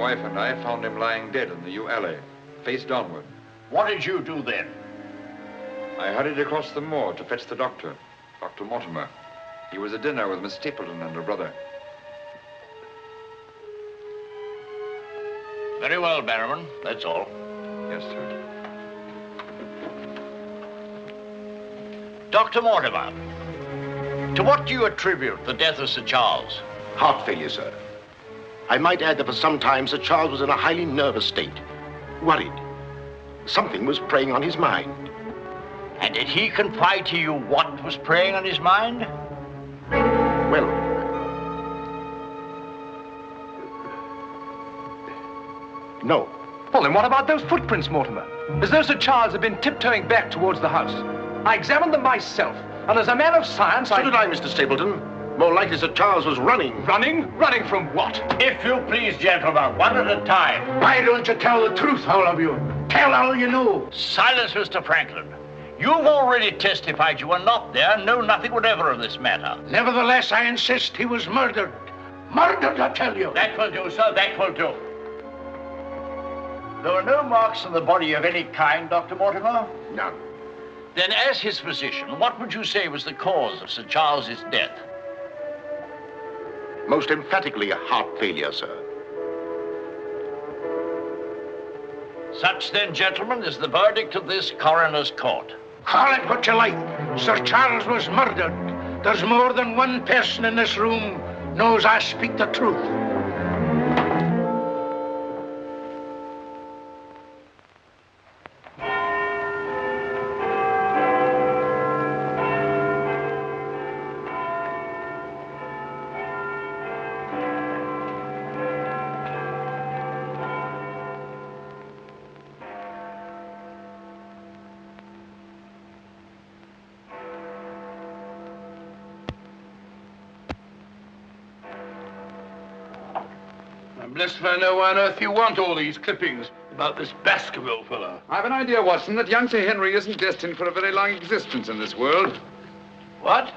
wife and I found him lying dead in the yew alley, face downward. What did you do then? I hurried across the moor to fetch the doctor, Dr. Mortimer. He was at dinner with Miss Stapleton and her brother. Very well, Barrowman. That's all. Yes, sir. Dr. Mortimer, to what do you attribute the death of Sir Charles? Heart failure, sir. I might add that for some time Sir Charles was in a highly nervous state. Worried. Something was preying on his mind. And did he confide to you what was preying on his mind? Well, no. Well, then what about those footprints, Mortimer? As though Sir Charles had been tiptoeing back towards the house. I examined them myself, and as a man of science, So did I, Mr. Stapleton. More likely Sir Charles was running. Running? Running from what? If you please, gentlemen, one at a time. Why don't you tell the truth, all of you? Tell all you know. Silence, Mr. Franklin. You've already testified you were not there and know nothing whatever of this matter. Nevertheless, I insist he was murdered. Murdered, I tell you. That will do, sir, that will do. There were no marks on the body of any kind, Dr. Mortimer? None. Then, as his physician, what would you say was the cause of Sir Charles's death? Most emphatically a heart failure, sir. Such, then, gentlemen, is the verdict of this coroner's court. Call it what you like. Sir Charles was murdered. There's more than one person in this room knows I speak the truth. I'm blessed if I know why on earth you want all these clippings about this Baskerville fellow. I've an idea, Watson, that young Sir Henry isn't destined for a very long existence in this world. What?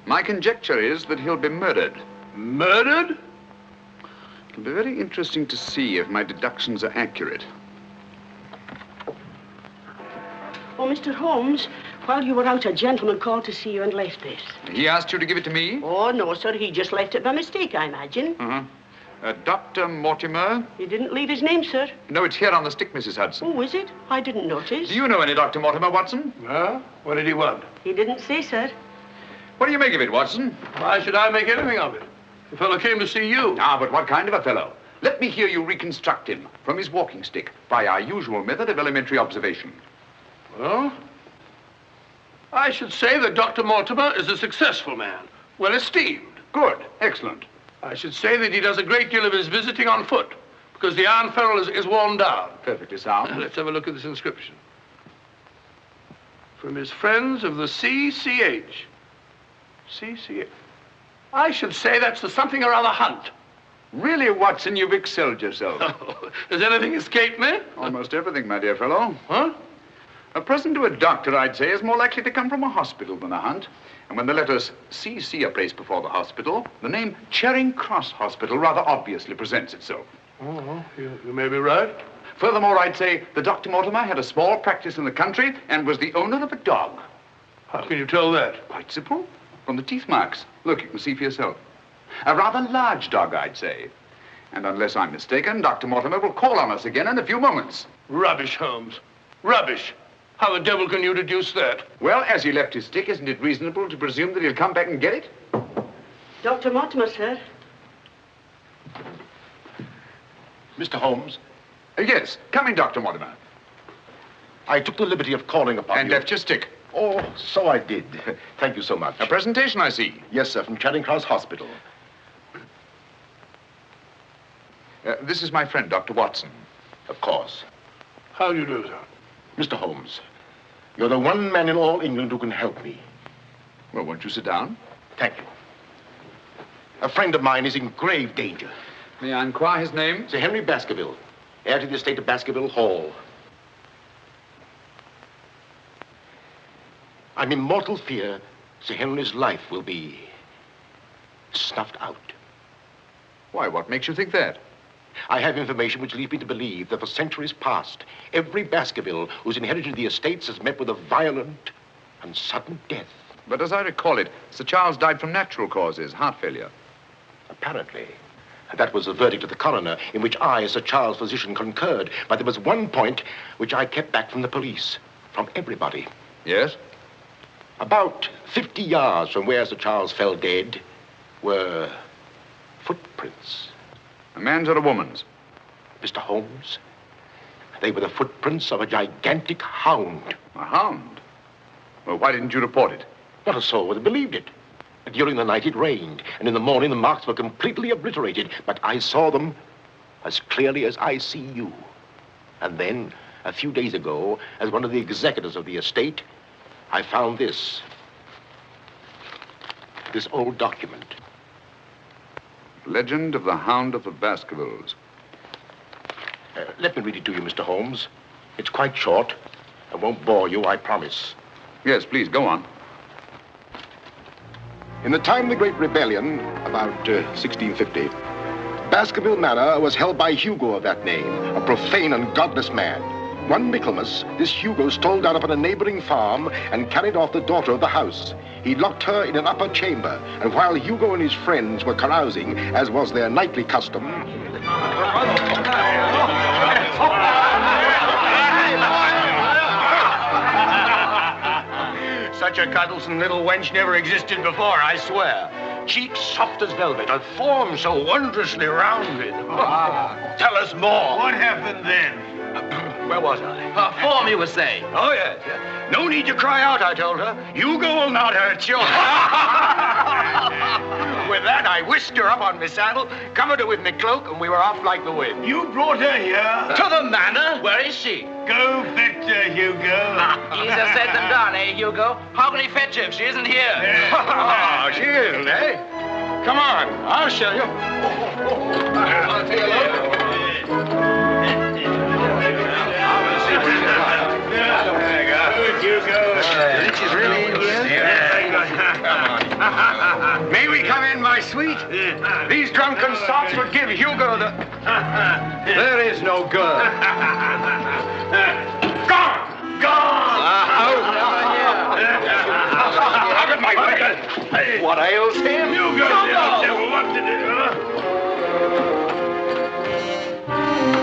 My conjecture is that he'll be murdered. Murdered? It'll be very interesting to see if my deductions are accurate. Oh, Mr. Holmes, while you were out, a gentleman called to see you and left this. He asked you to give it to me? Oh, no, sir. He just left it by mistake, I imagine. Uh-huh. Dr. Mortimer? He didn't leave his name, sir. No, it's here on the stick, Mrs. Hudson. Oh, is it? I didn't notice. Do you know any Dr. Mortimer, Watson? Huh? What did he want? He didn't say, sir. What do you make of it, Watson? Why should I make anything of it? The fellow came to see you. Ah, but what kind of a fellow? Let me hear you reconstruct him from his walking stick by our usual method of elementary observation. Well, I should say that Dr. Mortimer is a successful man, well esteemed. Good. Excellent. I should say that he does a great deal of his visiting on foot, because the iron ferrule is worn down. Perfectly sound. Let's have a look at this inscription. From his friends of the CCH. CCH. I should say that's the something or other hunt. Really, Watson, you've excelled yourself. Has anything escaped me? Almost everything, my dear fellow. Huh? A present to a doctor, I'd say, is more likely to come from a hospital than a hunt. And when the letters CC are placed before the hospital, the name Charing Cross Hospital rather obviously presents itself. Oh, you may be right. Furthermore, I'd say that Dr. Mortimer had a small practice in the country and was the owner of a dog. How can you tell that? Quite simple. From the teeth marks. Look, you can see for yourself. A rather large dog, I'd say. And unless I'm mistaken, Dr. Mortimer will call on us again in a few moments. Rubbish, Holmes. Rubbish. How the devil can you deduce that? Well, as he left his stick, isn't it reasonable to presume that he'll come back and get it? Dr. Mortimer, sir. Mr. Holmes, Yes. Come in, Dr. Mortimer. I took the liberty of calling upon And you. left your stick. Oh, so I did. Thank you so much. A presentation, I see. Yes, sir, from Charing Cross Hospital. This is my friend, Dr. Watson. Of course. How do you do, sir? Mr. Holmes, you're the one man in all England who can help me. Well, won't you sit down? Thank you. A friend of mine is in grave danger. May I inquire his name? Sir Henry Baskerville, heir to the estate of Baskerville Hall. I'm in mortal fear Sir Henry's life will be snuffed out. Why, what makes you think that? I have information which leads me to believe that for centuries past, every Baskerville who's inherited the estates has met with a violent and sudden death. But as I recall it, Sir Charles died from natural causes, heart failure. Apparently. And that was the verdict of the coroner, in which I, as Sir Charles' physician, concurred. But there was one point which I kept back from the police, from everybody. Yes? About 50 yards from where Sir Charles fell dead were footprints. A man's or a woman's? Mr. Holmes, they were the footprints of a gigantic hound. A hound? Well, why didn't you report it? Not a soul would have believed it. During the night it rained, and in the morning the marks were completely obliterated, but I saw them as clearly as I see you. And then, a few days ago, as one of the executors of the estate, I found this old document. Legend of the Hound of the Baskervilles. Let me read it to you, Mr. Holmes. It's quite short. I won't bore you, I promise. Yes, please, go on. In the time of the Great Rebellion, about 1650, Baskerville Manor was held by Hugo of that name, a profane and godless man. One Michaelmas, this Hugo stole down upon a neighboring farm and carried off the daughter of the house. He locked her in an upper chamber, and while Hugo and his friends were carousing, as was their nightly custom, Such a cuddlesome little wench never existed before, I swear. Cheeks soft as velvet, a form so wondrously rounded. Tell us more. What happened then? Where was I? Her form, you were saying. Oh, yes. No need to cry out, I told her. Hugo will not hurt you. With that, I whisked her up on my saddle, covered her with my cloak, and we were off like the wind. You brought her here? To the manor? Where is she? Go fetch her, Hugo. Easier said than done, eh, Hugo? How can he fetch her if she isn't here? Oh, she isn't, eh? Come on, I'll show you. I'll take a look. She's really in here? Come on. May we come in, my sweet? These drunken sots would give Hugo the... There is no girl. Gone! Gone! Out of my way! What ails him? Hugo! What to do?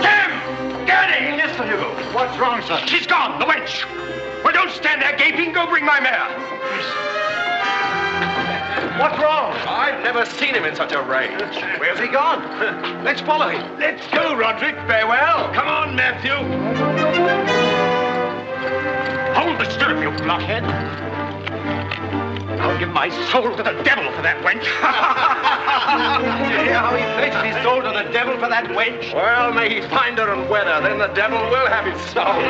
Tim! Get in! Yes, Sir Hugo. What's wrong, sir? She's gone, the wench! Well, don't stand there gaping. Go bring my mare. What's wrong? I've never seen him in such a rage. Where's he gone? Let's follow him. Let's go, Roderick. Farewell. Come on, Matthew. Hold the stirrup, you blockhead. I'll give my soul to the devil for that wench. You hear how he pledged his soul to the devil for that wench? Well, may he find her and wed her, then the devil will have his soul.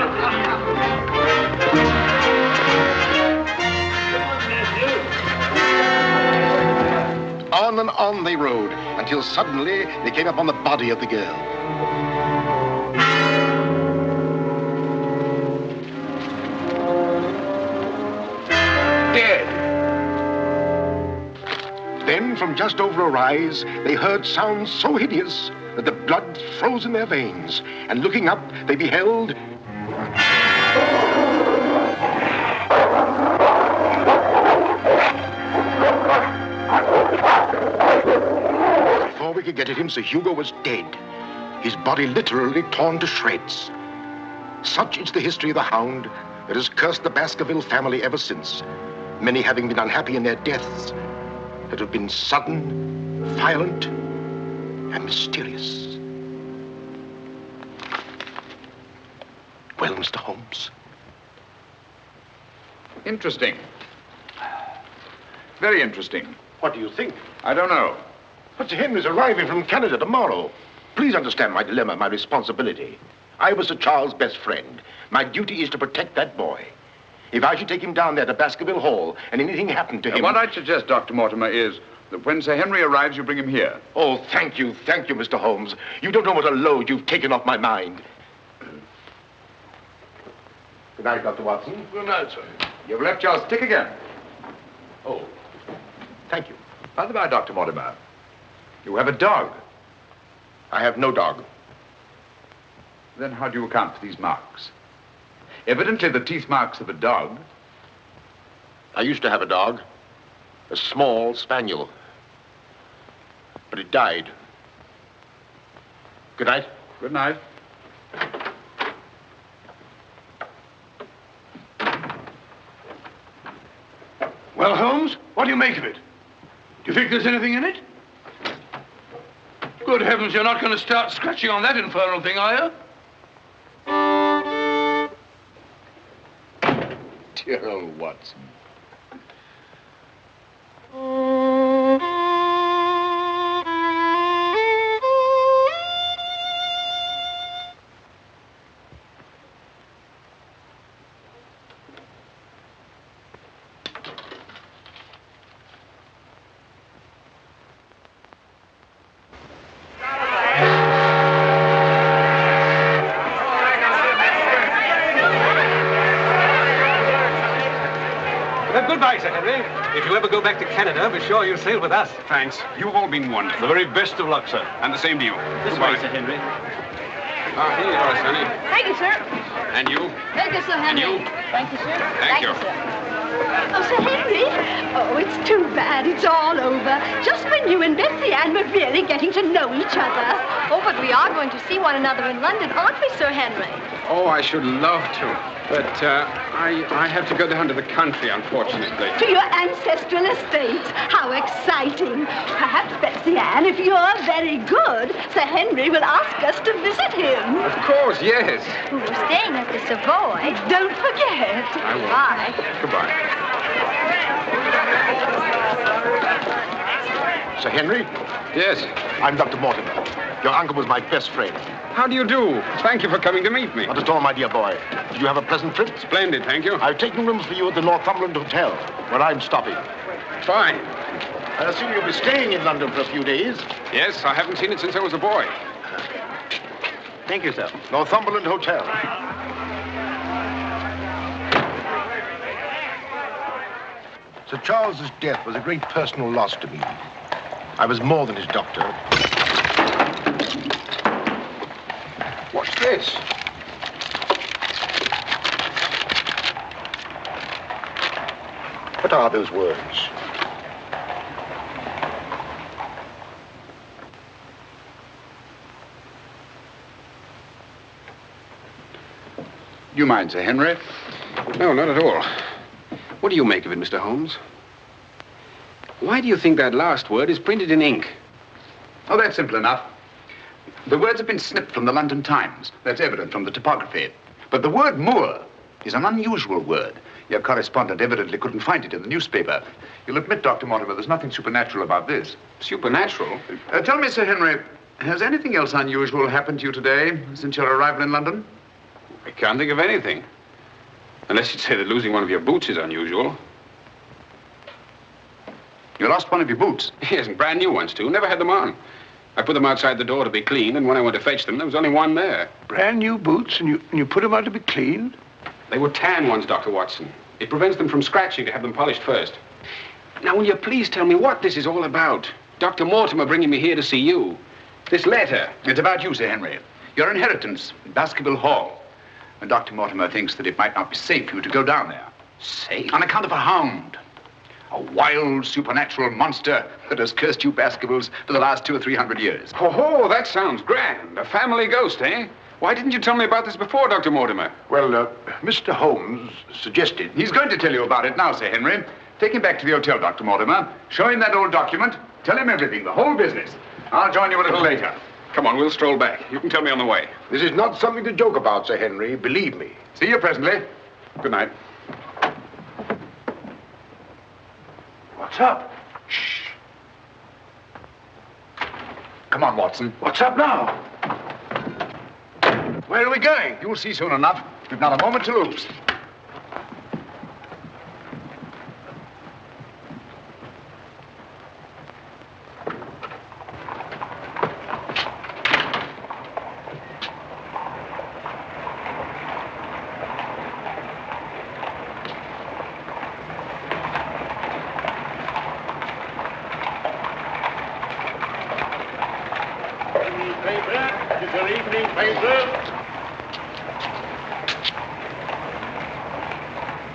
On and on they rode, until suddenly they came upon the body of the girl. Dead. Then, from just over a rise, they heard sounds so hideous that the blood froze in their veins. And looking up, they beheld... Before we could get at him, Sir Hugo was dead. His body literally torn to shreds. Such is the history of the Hound that has cursed the Baskerville family ever since, many having been unhappy in their deaths that have been sudden, violent, and mysterious. Well, Mr. Holmes? Interesting. Very interesting. What do you think? I don't know. But Sir Henry's arriving from Canada tomorrow. Please understand my dilemma, my responsibility. I was Sir Charles' best friend. My duty is to protect that boy. If I should take him down there to Baskerville Hall and anything happened to him... What I'd suggest, Dr. Mortimer, is that when Sir Henry arrives, you bring him here. Oh, thank you, Mr. Holmes. You don't know what a load you've taken off my mind. Good night, Dr. Watson. Good night, sir. You've left your stick again. Oh, thank you. By the by, Dr. Mortimer, you have a dog. I have no dog. Then how do you account for these marks? Evidently the teeth marks of a dog. I used to have a dog, a small spaniel, but it died. Good night. Good night. Well, Holmes, what do you make of it? Do you think there's anything in it? Good heavens, you're not going to start scratching on that infernal thing, are you? Dear old Watson. Goodbye, Sir Henry. If you ever go back to Canada, be sure you sail with us. Thanks. You've all been wonderful. The very best of luck, sir. And the same to you. This way, Sir Henry. Ah, here you are, Sonny. Thank you, sir. And you? Thank you, Sir Henry. And you? Thank you, sir. Thank you. sir. Oh, Sir Henry. Oh, it's too bad. It's all over. Just when you and Betsy Ann were really getting to know each other. Oh, but we are going to see one another in London, aren't we, Sir Henry? Oh, I should love to. But I have to go down to the country, unfortunately. To your ancestral estate. How exciting. Perhaps, Betsy Ann, if you're very good, Sir Henry will ask us to visit him. Of course, yes. We're staying at the Savoy. Don't forget. I will. Bye. Goodbye. Sir Henry, Yes. I'm Dr. Mortimer. Your uncle was my best friend. How do you do? Thank you for coming to meet me. Not at all, my dear boy. Did you have a pleasant trip? Splendid, thank you. I've taken rooms for you at the Northumberland Hotel, where I'm stopping. Fine. I assume you'll be staying in London for a few days. Yes, I haven't seen it since I was a boy. Thank you, sir. Northumberland Hotel. Sir Charles's death was a great personal loss to me. I was more than his doctor. What's this? What are those words? You mind, Sir Henry? No, not at all. What do you make of it, Mr. Holmes? Why do you think that last word is printed in ink? Oh, that's simple enough. The words have been snipped from the London Times. That's evident from the typography. But the word moor is an unusual word. Your correspondent evidently couldn't find it in the newspaper. You'll admit, Dr. Mortimer, there's nothing supernatural about this. Supernatural? Tell me, Sir Henry, has anything else unusual happened to you today since your arrival in London? I can't think of anything. Unless you'd say that losing one of your boots is unusual. You lost one of your boots? Yes, and brand new ones, too. Never had them on. I put them outside the door to be cleaned, and when I went to fetch them, there was only one there. Brand new boots, and you put them out to be cleaned? They were tan ones, Dr. Watson. It prevents them from scratching to have them polished first. Now, will you please tell me what this is all about? Dr. Mortimer bringing me here to see you. This letter. It's about you, Sir Henry. Your inheritance in Baskerville Hall. And Dr. Mortimer thinks that it might not be safe for you to go down there. Safe? On account of a hound. A wild, supernatural monster that has cursed you Baskervilles for the last 200 or 300 years. Oh, that sounds grand. A family ghost, eh? Why didn't you tell me about this before, Dr. Mortimer? Well, Mr. Holmes suggested... He's going to tell you about it now, Sir Henry. Take him back to the hotel, Dr. Mortimer. Show him that old document. Tell him everything, the whole business. I'll join you a little later. Come on, we'll stroll back. You can tell me on the way. This is not something to joke about, Sir Henry. Believe me. See you presently. Good night. What's up? Shh. Come on, Watson. What's up now? Where are we going? You'll see soon enough. We've not a moment to lose.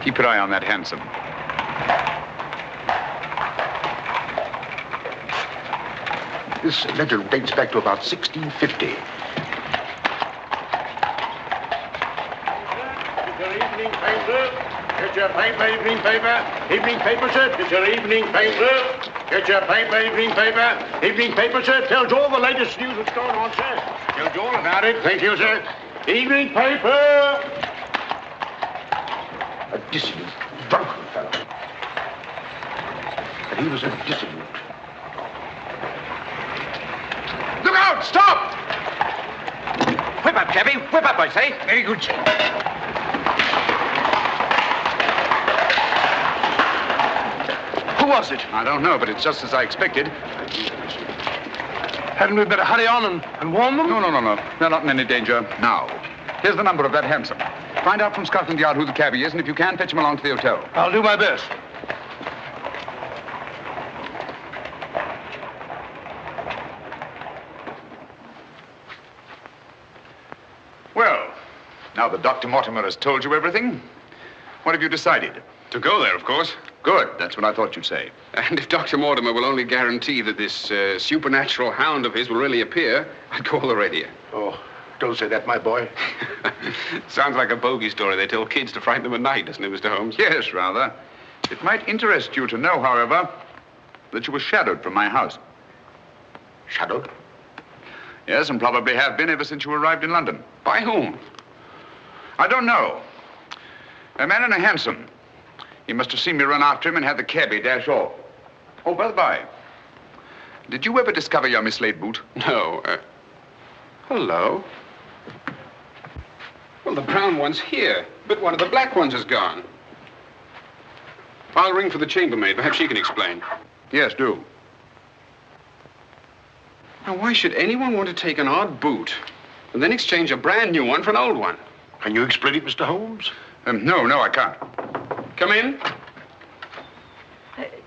Keep your eye on that hansom. This letter dates back to about 1650. Evening paper. Get your paper, evening paper. Evening paper, sir. Get your evening paper. Get your paper, evening paper. Evening paper, sir. Tells all the latest news that's going on, sir. Tells you all about it. Thank you, sir. Evening paper. A dissolute, drunken fellow. And he was a dissolute. Look out! Stop! Whip up, cabby. Whip up, I say. Very good, sir. Who was it? I don't know, but it's just as I expected. Hadn't we better hurry on and warn them? No. They're not in any danger now. Here's the number of that hansom. Find out from Scotland Yard who the cabby is, and if you can, fetch him along to the hotel. I'll do my best. Well, now that Dr. Mortimer has told you everything, what have you decided? To go there, of course. Good. That's what I thought you'd say. And if Dr. Mortimer will only guarantee that this supernatural hound of his will really appear, I'd call the radio. Oh, don't say that, my boy. Sounds like a bogey story they tell kids to frighten them at night, doesn't it, Mr. Holmes? Yes, rather. It might interest you to know, however, that you were shadowed from my house. Shadowed? Yes, and probably have been ever since you arrived in London. By whom? I don't know. A man in a hansom. He must have seen me run after him and had the cabby dash off. Oh, by the by, did you ever discover your mislaid boot? No. Hello? Well, the brown one's here, but one of the black ones is gone. I'll ring for the chambermaid. Perhaps she can explain. Yes, do. Now, why should anyone want to take an odd boot and then exchange a brand new one for an old one? Can you explain it, Mr. Holmes? No, I can't. Come in.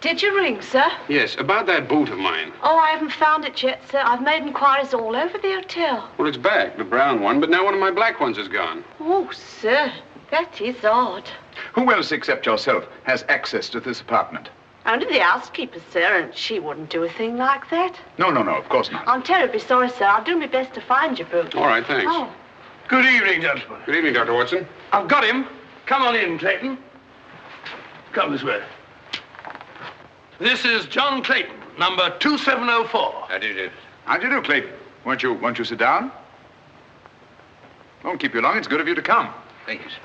Did you ring, sir? Yes, about that boot of mine. Oh, I haven't found it yet, sir. I've made inquiries all over the hotel. Well, it's back, the brown one, but now one of my black ones is gone. Oh, sir, that is odd. Who else except yourself has access to this apartment? Only the housekeeper, sir, and she wouldn't do a thing like that. No, of course not. I'm terribly sorry, sir. I'll do my best to find your boot. All right, thanks. Oh. Good evening, gentlemen. Good evening, Dr. Watson. I've got him. Come on in, Clayton. Come this way. This is John Clayton, number 2704. How do you do? How do you do, Clayton? Won't you sit down? Won't keep you long. It's good of you to come. Thank you, sir.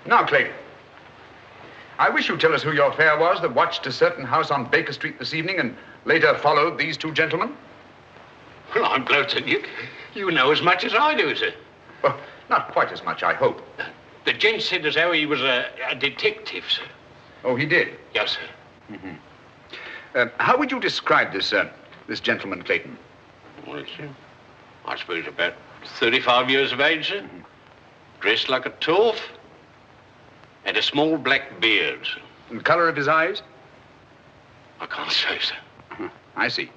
Now, Clayton, I wish you'd tell us who your fare was that watched a certain house on Baker Street this evening and later followed these two gentlemen. Well, I'm glad that you know as much as I do, sir. Well, not quite as much, I hope. The gent said as how he was a detective, sir. Oh, he did? Yes, sir. Mm-hmm. How would you describe this gentleman, Clayton? Well, sir, I suppose about 35 years of age, sir. Dressed like a toff. Had a small black beard, sir. And the color of his eyes? I can't say, sir. I see.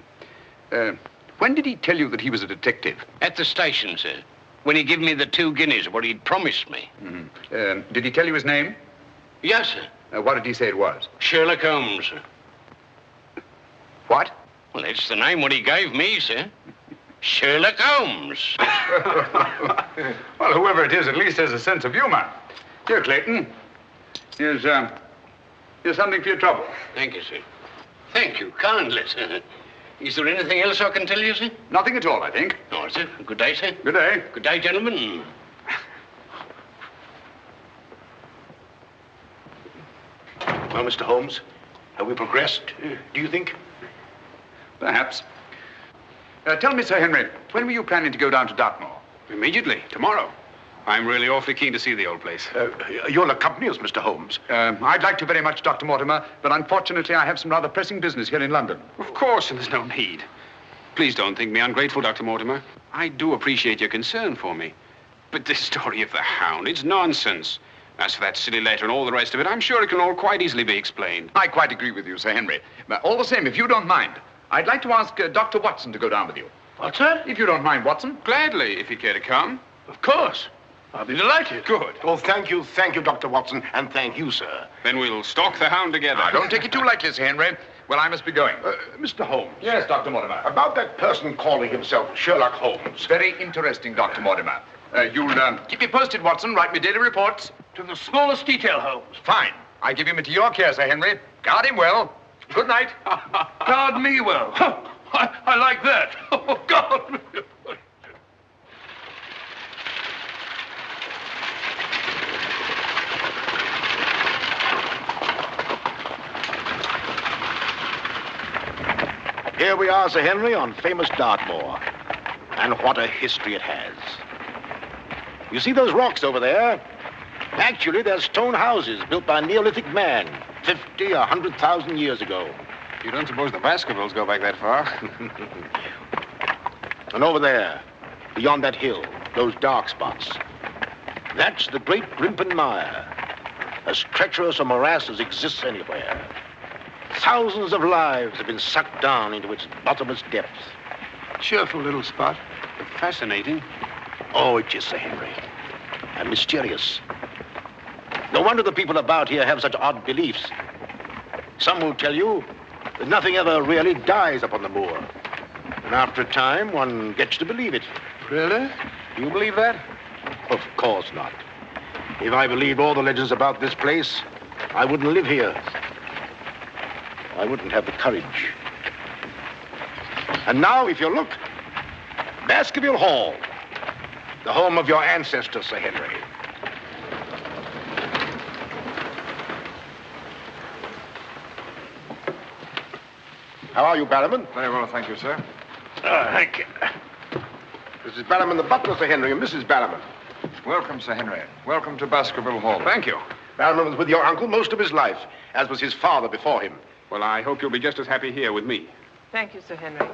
When did he tell you that he was a detective? At the station, sir. When he gave me the 2 guineas, what he'd promised me. Mm-hmm. Did he tell you his name? Yes, sir. What did he say it was? Sherlock Holmes, sir. What? Well, that's the name what he gave me, sir. Sherlock Holmes. Well, whoever it is at least has a sense of humor. Here, Clayton. Here's something for your trouble. Thank you, sir. Thank you kindly, sir. Is there anything else I can tell you, sir? Nothing at all, I think. All right, sir. Good day, sir. Good day. Good day, gentlemen. Well, Mr. Holmes, have we progressed, do you think? Perhaps. Tell me, Sir Henry, when were you planning to go down to Dartmoor? Immediately, tomorrow. I'm really awfully keen to see the old place. You'll accompany us, Mr. Holmes. I'd like to very much, Dr. Mortimer, but unfortunately I have some rather pressing business here in London. Of course, and there's no need. Please don't think me ungrateful, Dr. Mortimer. I do appreciate your concern for me. But this story of the Hound, it's nonsense. As for that silly letter and all the rest of it, I'm sure it can all quite easily be explained. I quite agree with you, Sir Henry. But all the same, if you don't mind, I'd like to ask Dr. Watson to go down with you. What's that? If you don't mind, Watson. Gladly, if you care to come. Of course. I'll be delighted. Good. Oh, thank you, Dr. Watson, and thank you, sir. Then we'll stalk the Hound together. Now, don't take it too lightly, Sir Henry. Well, I must be going. Mr. Holmes. Yes, Dr. Mortimer. About that person calling himself Sherlock Holmes. Very interesting, Dr. Mortimer. You'll keep me posted, Watson. Write me daily reports. To the smallest detail, Holmes. Fine. I give him into your care, Sir Henry. Guard him well. Good night. Guard me well. I like that. Oh, God. Here we are, Sir Henry, on famous Dartmoor. And what a history it has. You see those rocks over there? Actually, they're stone houses built by a Neolithic man 50 or 100,000 years ago. You don't suppose the Baskervilles go back that far? And over there, beyond that hill, those dark spots, that's the great Grimpen Mire, as treacherous a morass as exists anywhere. Thousands of lives have been sucked down into its bottomless depths. Cheerful little spot. Fascinating. Oh, it is, Sir Henry. And mysterious. No wonder the people about here have such odd beliefs. Some will tell you that nothing ever really dies upon the moor. And after a time, one gets to believe it. Really? Do you believe that? Of course not. If I believed all the legends about this place, I wouldn't live here. I wouldn't have the courage. And now, if you look, Baskerville Hall, the home of your ancestors, Sir Henry. How are you, Barrowman? Very well, thank you, sir. Thank you. This is Barrowman the butler, Sir Henry, and Mrs. Barrowman. Welcome, Sir Henry. Welcome to Baskerville Hall. Thank you. Barrowman was with your uncle most of his life, as was his father before him. Well, I hope you'll be just as happy here with me. Thank you, Sir Henry.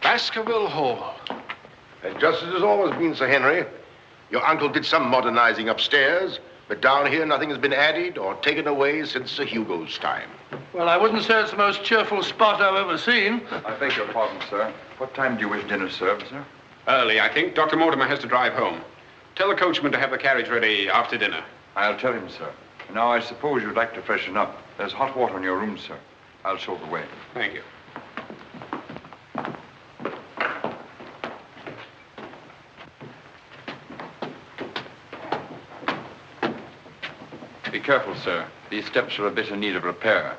Baskerville Hall. And just as it's always been, Sir Henry, your uncle did some modernizing upstairs, but down here nothing has been added or taken away since Sir Hugo's time. Well, I wouldn't say it's the most cheerful spot I've ever seen. I beg your pardon, sir. What time do you wish dinner served, sir? Early, I think. Dr. Mortimer has to drive home. Tell the coachman to have the carriage ready after dinner. I'll tell him, sir. Now, I suppose you'd like to freshen up. There's hot water in your room, sir. I'll show the way. Thank you. Be careful, sir. These steps are a bit in need of repair.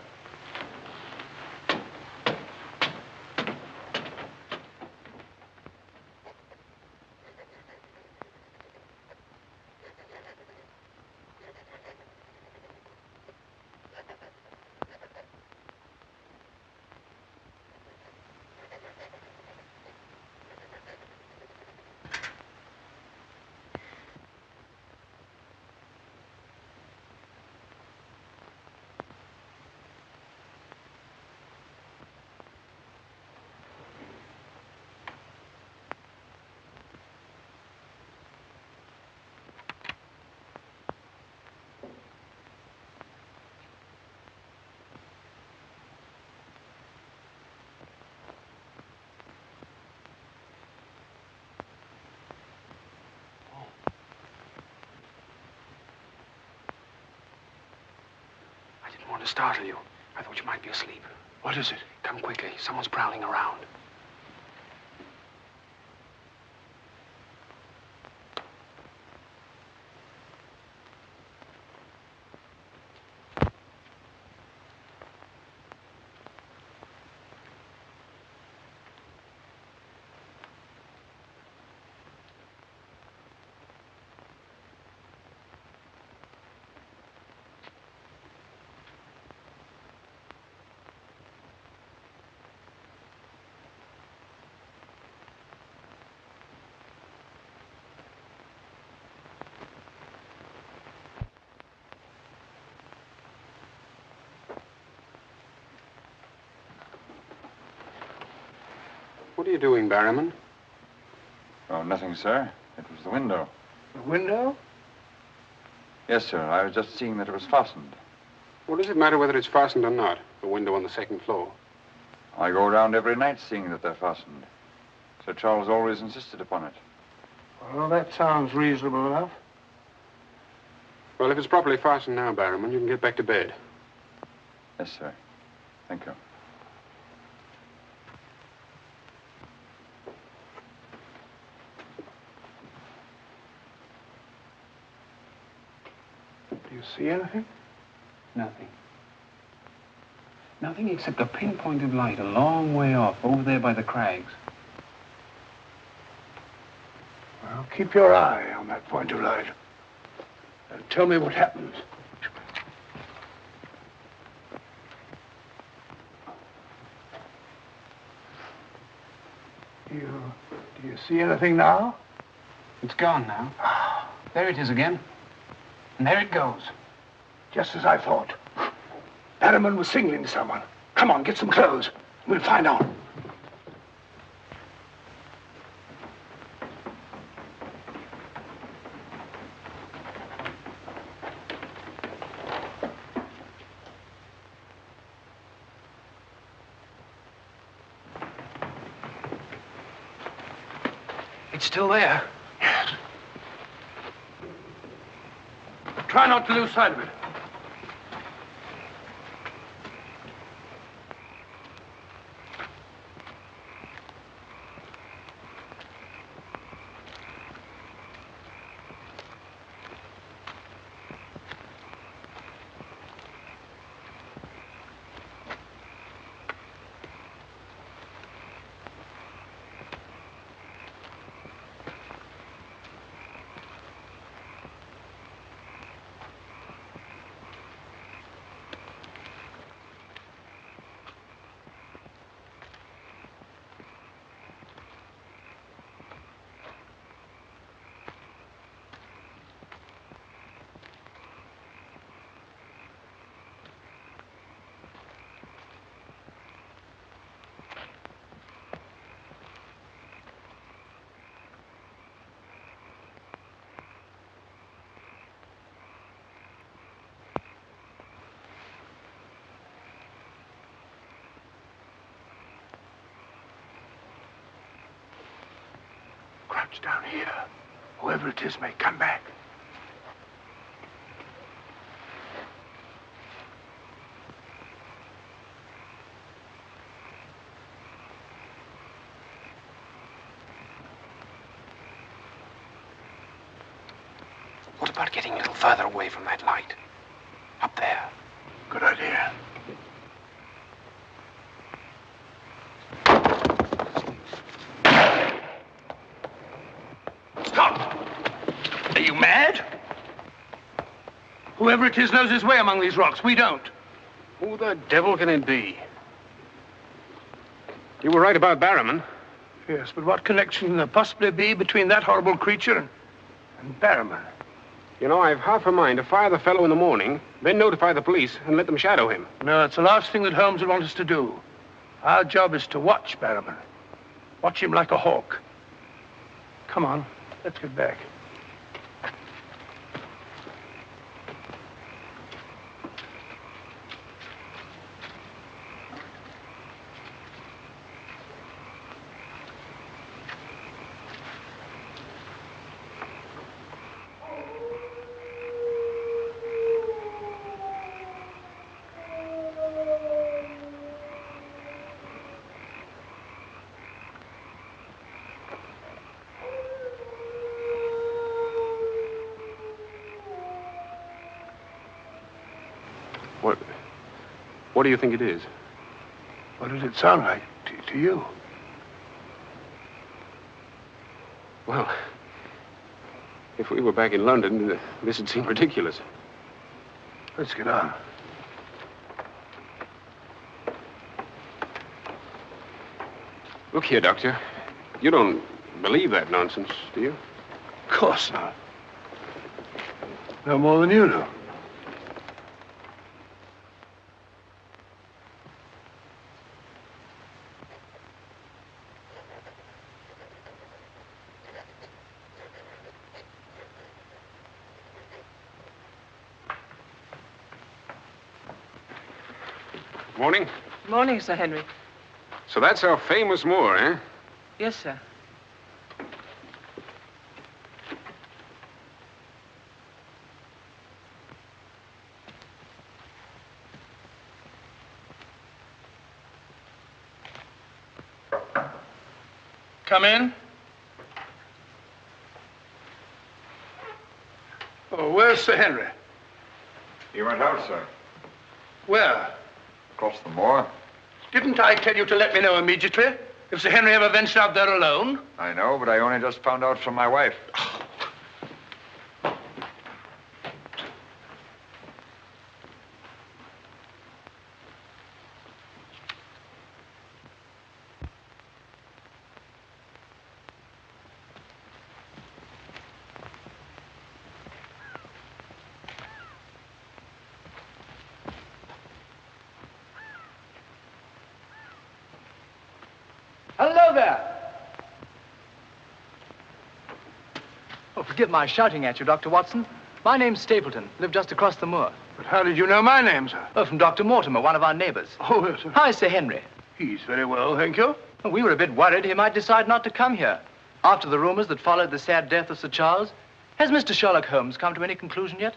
I didn't want to startle you. I thought you might be asleep. What is it? Come quickly. Someone's prowling around. are you doing, Barrowman? Oh, nothing, sir. It was the window. The window? Yes, sir. I was just seeing that it was fastened. Well, does it matter whether it's fastened or not? The window on the second floor. I go around every night seeing that they're fastened. Sir Charles always insisted upon it. Well, that sounds reasonable enough. Well, if it's properly fastened now, Barrowman, you can get back to bed. Yes, sir. Thank you. Do you see anything? Nothing. Nothing except a pinpoint of light a long way off, over there by the crags. Well, keep your eye on that point of light. And tell me what happens. Do you see anything now? It's gone now. There it is again. And there it goes. Just as I thought. Barrowman was signaling to someone. Come on, get some clothes. We'll find out. It's still there. Yes. Try not to lose sight of it. Crouch down here. Whoever it is may come back. What about getting a little further away from that light? Up there. Good idea. Stop! Are you mad? Whoever it is knows his way among these rocks. We don't. Who the devil can it be? You were right about Barrowman. Yes, but what connection can there possibly be between that horrible creature and Barrowman? You know, I've half a mind to fire the fellow in the morning, then notify the police and let them shadow him. No, it's the last thing that Holmes would want us to do. Our job is to watch Barrowman. Watch him like a hawk. Come on, let's get back. What do you think it is? What did it sound like to you? Well, if we were back in London, this would seem ridiculous. Let's get on. Look here, Doctor. You don't believe that nonsense, do you? Of course not. No more than you do. Morning. Morning, Sir Henry. So that's our famous Moor, eh? Yes, sir. Come in. Oh, where's Sir Henry? He went out, sir. Where? Across the moor. Didn't I tell you to let me know immediately if Sir Henry ever ventured out there alone? I know, but I only just found out from my wife. Hello there. Oh, forgive my shouting at you, Dr. Watson. My name's Stapleton. Live just across the moor. But how did you know my name, sir? Oh, from Dr. Mortimer, one of our neighbors. Oh, yes, sir. Hi, Sir Henry. He's very well, thank you. Oh, we were a bit worried he might decide not to come here. After the rumors that followed the sad death of Sir Charles, has Mr. Sherlock Holmes come to any conclusion yet?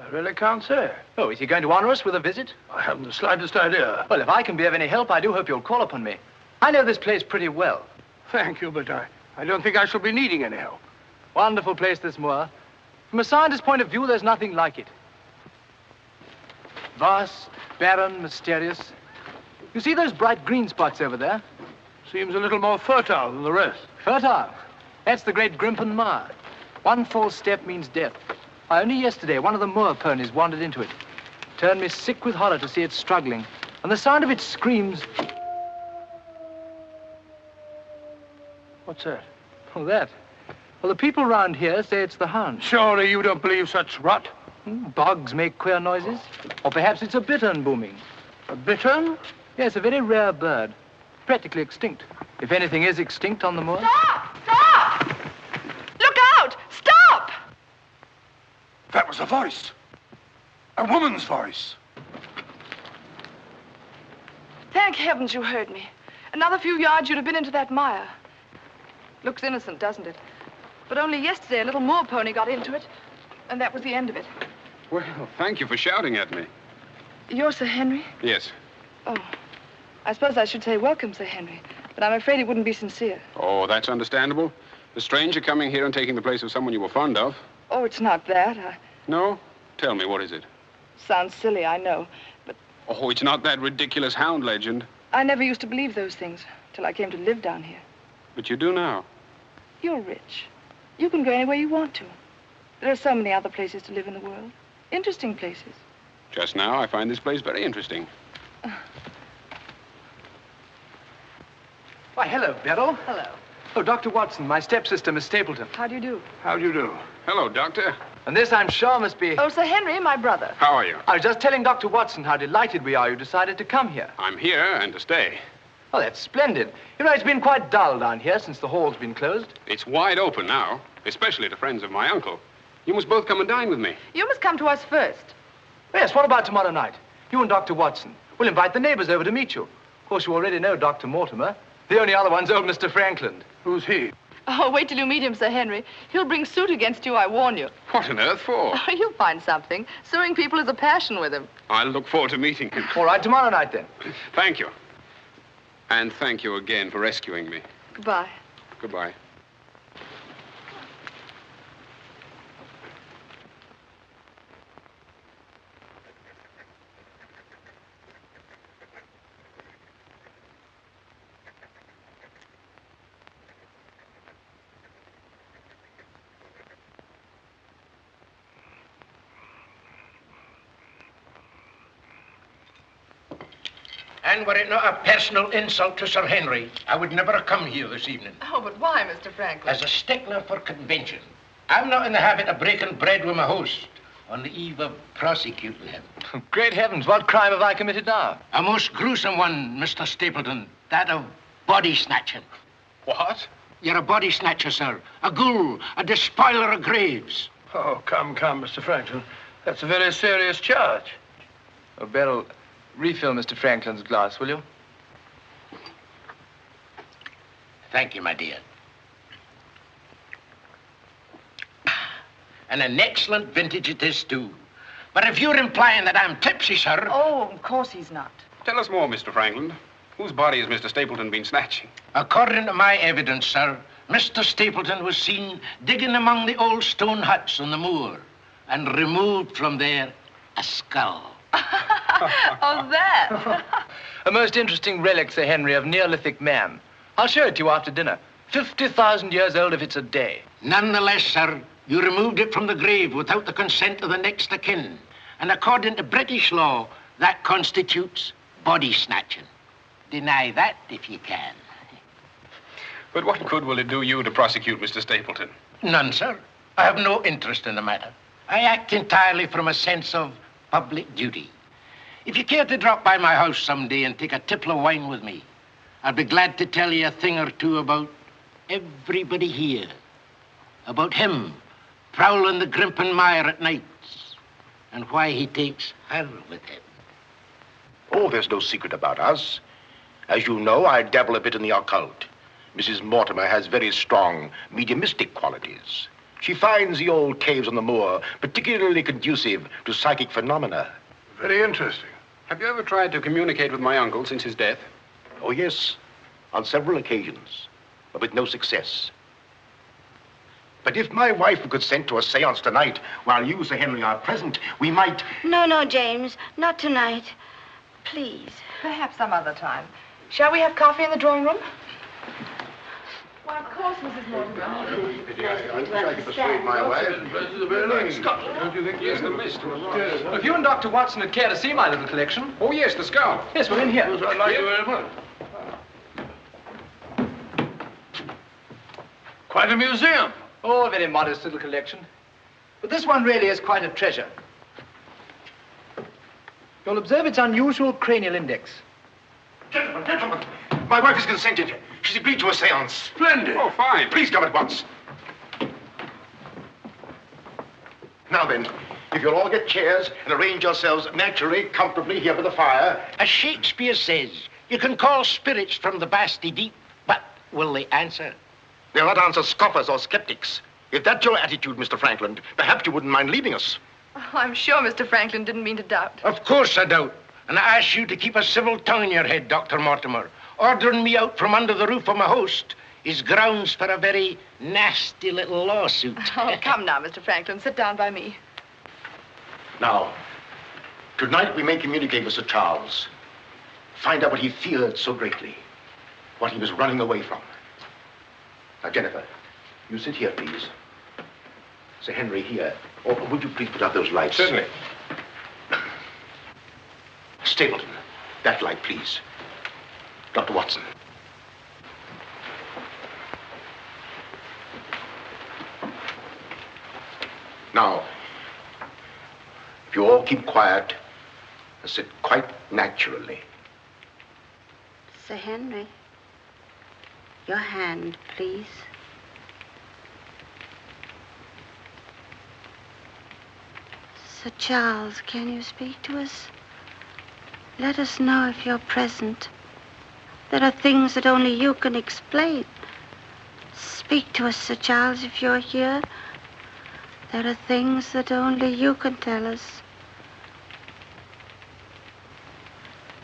I really can't say. Oh, is he going to honor us with a visit? I haven't the slightest idea. Well, if I can be of any help, I do hope you'll call upon me. I know this place pretty well. Thank you, but I don't think I shall be needing any help. Wonderful place, this moor. From a scientist's point of view, there's nothing like it. Vast, barren, mysterious. You see those bright green spots over there? Seems a little more fertile than the rest. Fertile? That's the great Grimpen Mire. One false step means death. Only yesterday, one of the moor ponies wandered into it. Turned me sick with horror to see it struggling. And the sound of its screams... What's that? Oh, that? Well, the people round here say it's the Hound. Surely you don't believe such rot? Bogs make queer noises. Or perhaps it's a bittern booming. A bittern? Yes, a very rare bird. Practically extinct. If anything is extinct on the moor. Stop! Stop! Look out! Stop! That was a voice. A woman's voice. Thank heavens you heard me. Another few yards, you'd have been into that mire. Looks innocent, doesn't it? But only yesterday, a little moor pony got into it, and that was the end of it. Well, thank you for shouting at me. You're Sir Henry? Yes. Oh, I suppose I should say welcome, Sir Henry, but I'm afraid it wouldn't be sincere. Oh, that's understandable. A stranger coming here and taking the place of someone you were fond of. Oh, it's not that. No? Tell me, what is it? Sounds silly, I know, but Oh, it's not that ridiculous Hound legend. I never used to believe those things till I came to live down here. But you do now. You're rich. You can go anywhere you want to. There are so many other places to live in the world. Interesting places. Just now, I find this place very interesting. Why, hello, Beryl. Hello. Oh, Dr. Watson, my stepsister, Miss Stapleton. How do you do? How do you do? Hello, Doctor. And this, I'm sure, must be... Oh, Sir Henry, my brother. How are you? I was just telling Dr. Watson how delighted we are you decided to come here. I'm here and to stay. Oh, that's splendid. You know, it's been quite dull down here since the hall's been closed. It's wide open now, especially to friends of my uncle. You must both come and dine with me. You must come to us first. Yes, what about tomorrow night? You and Dr. Watson. We'll invite the neighbors over to meet you. Of course, you already know Dr. Mortimer. The only other one's old Mr. Frankland. Who's he? Oh, wait till you meet him, Sir Henry. He'll bring suit against you, I warn you. What on earth for? Oh, you'll find something. Suing people is a passion with him. I'll look forward to meeting him. All right, tomorrow night, then. Thank you. And thank you again for rescuing me. Goodbye. Goodbye. And were it not a personal insult to Sir Henry, I would never have come here this evening. Oh, but why, Mr. Franklin? As a stickler for convention. I'm not in the habit of breaking bread with my host on the eve of prosecuting him. Great heavens, what crime have I committed now? A most gruesome one, Mr. Stapleton. That of body snatching. What? You're a body snatcher, sir. A ghoul, a despoiler of graves. Oh, come, Mr. Franklin. That's a very serious charge. Oh, Beryl, Refill Mr. Franklin's glass, will you? Thank you, my dear. And an excellent vintage it is, too. But if you're implying that I'm tipsy, sir... Oh, of course he's not. Tell us more, Mr. Franklin. Whose body has Mr. Stapleton been snatching? According to my evidence, sir, Mr. Stapleton was seen digging among the old stone huts on the moor and removed from there a skull. Oh, that. A most interesting relic, Sir Henry, of Neolithic man. I'll show it to you after dinner. 50,000 years old if it's a day. Nonetheless, sir, you removed it from the grave without the consent of the next of kin. And according to British law, that constitutes body snatching. Deny that if you can. But what good will it do you to prosecute Mr. Stapleton? None, sir. I have no interest in the matter. I act entirely from a sense of public duty. If you care to drop by my house someday and take a tipple of wine with me, I'll be glad to tell you a thing or two about everybody here. About him prowling the Grimpen Mire at nights and why he takes her with him. Oh, there's no secret about us. As you know, I dabble a bit in the occult. Mrs. Mortimer has very strong mediumistic qualities. She finds the old caves on the moor particularly conducive to psychic phenomena. Very interesting. Have you ever tried to communicate with my uncle since his death? Oh, yes, on several occasions, but with no success. But if my wife would consent to a seance tonight, while you, Sir Henry, are present, we might... No, James, not tonight. Please. Perhaps some other time. Shall we have coffee in the drawing room? Why, of course, Mrs. Mortimer. I wish I could persuade my wife. Don't you think? Yes, the mist. If you and Dr. Watson would care to see my little collection. Oh, yes, the skull. Yes, we're in here. Yes, I'd like to very much. Quite a museum. Oh, a very modest little collection. But this one really is quite a treasure. You'll observe its unusual cranial index. Gentlemen, my wife has consented. She's agreed to a seance. Splendid. Oh, fine. Please come at once. Now then, if you'll all get chairs and arrange yourselves naturally, comfortably here by the fire. As Shakespeare says, you can call spirits from the vasty deep, but will they answer? They'll not answer scoffers or skeptics. If that's your attitude, Mr. Franklin, perhaps you wouldn't mind leaving us. Oh, I'm sure Mr. Franklin didn't mean to doubt. Of course I doubt. And I ask you to keep a civil tongue in your head, Dr. Mortimer. Ordering me out from under the roof of my host is grounds for a very nasty little lawsuit. Oh, come now, Mr. Franklin. Sit down by me. Now, tonight we may communicate with Sir Charles. Find out what he feared so greatly. What he was running away from. Now, Jennifer, you sit here, please. Sir Henry, here. Oh, would you please put out those lights? Certainly. Stapleton, that light, please. Dr. Watson. Now, if you all keep quiet and sit quite naturally. Sir Henry, your hand, please. Sir Charles, can you speak to us? Let us know if you're present. There are things that only you can explain. Speak to us, Sir Charles, if you're here. There are things that only you can tell us.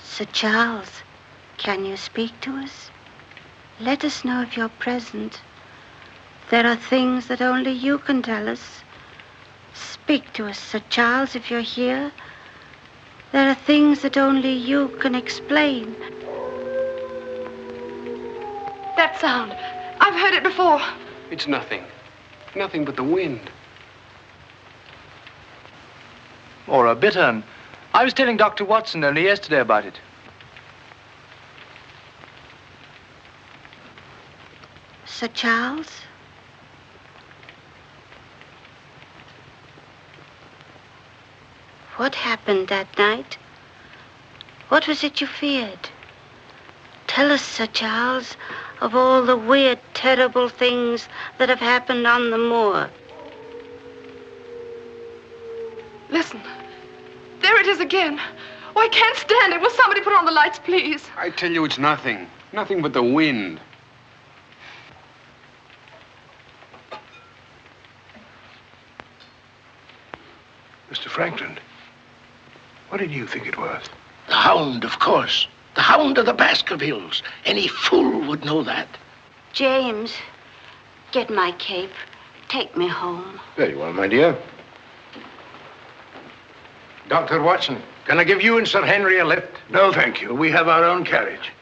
Sir Charles, can you speak to us? Let us know if you're present. There are things that only you can tell us. Speak to us, Sir Charles, if you're here. There are things that only you can explain. That sound. I've heard it before. It's nothing. Nothing but the wind. Or a bittern. I was telling Dr. Watson only yesterday about it. Sir Charles? What happened that night? What was it you feared? Tell us, Sir Charles, of all the weird, terrible things that have happened on the moor. Listen. There it is again. I can't stand it. Will somebody put on the lights, please? I tell you, it's nothing. Nothing but the wind. Mr. Franklin, what did you think it was? The Hound, of course. The Hound of the Baskervilles. Any fool would know that. James, get my cape. Take me home. Very well, my dear. Dr. Watson, can I give you and Sir Henry a lift? No, thank you. We have our own carriage.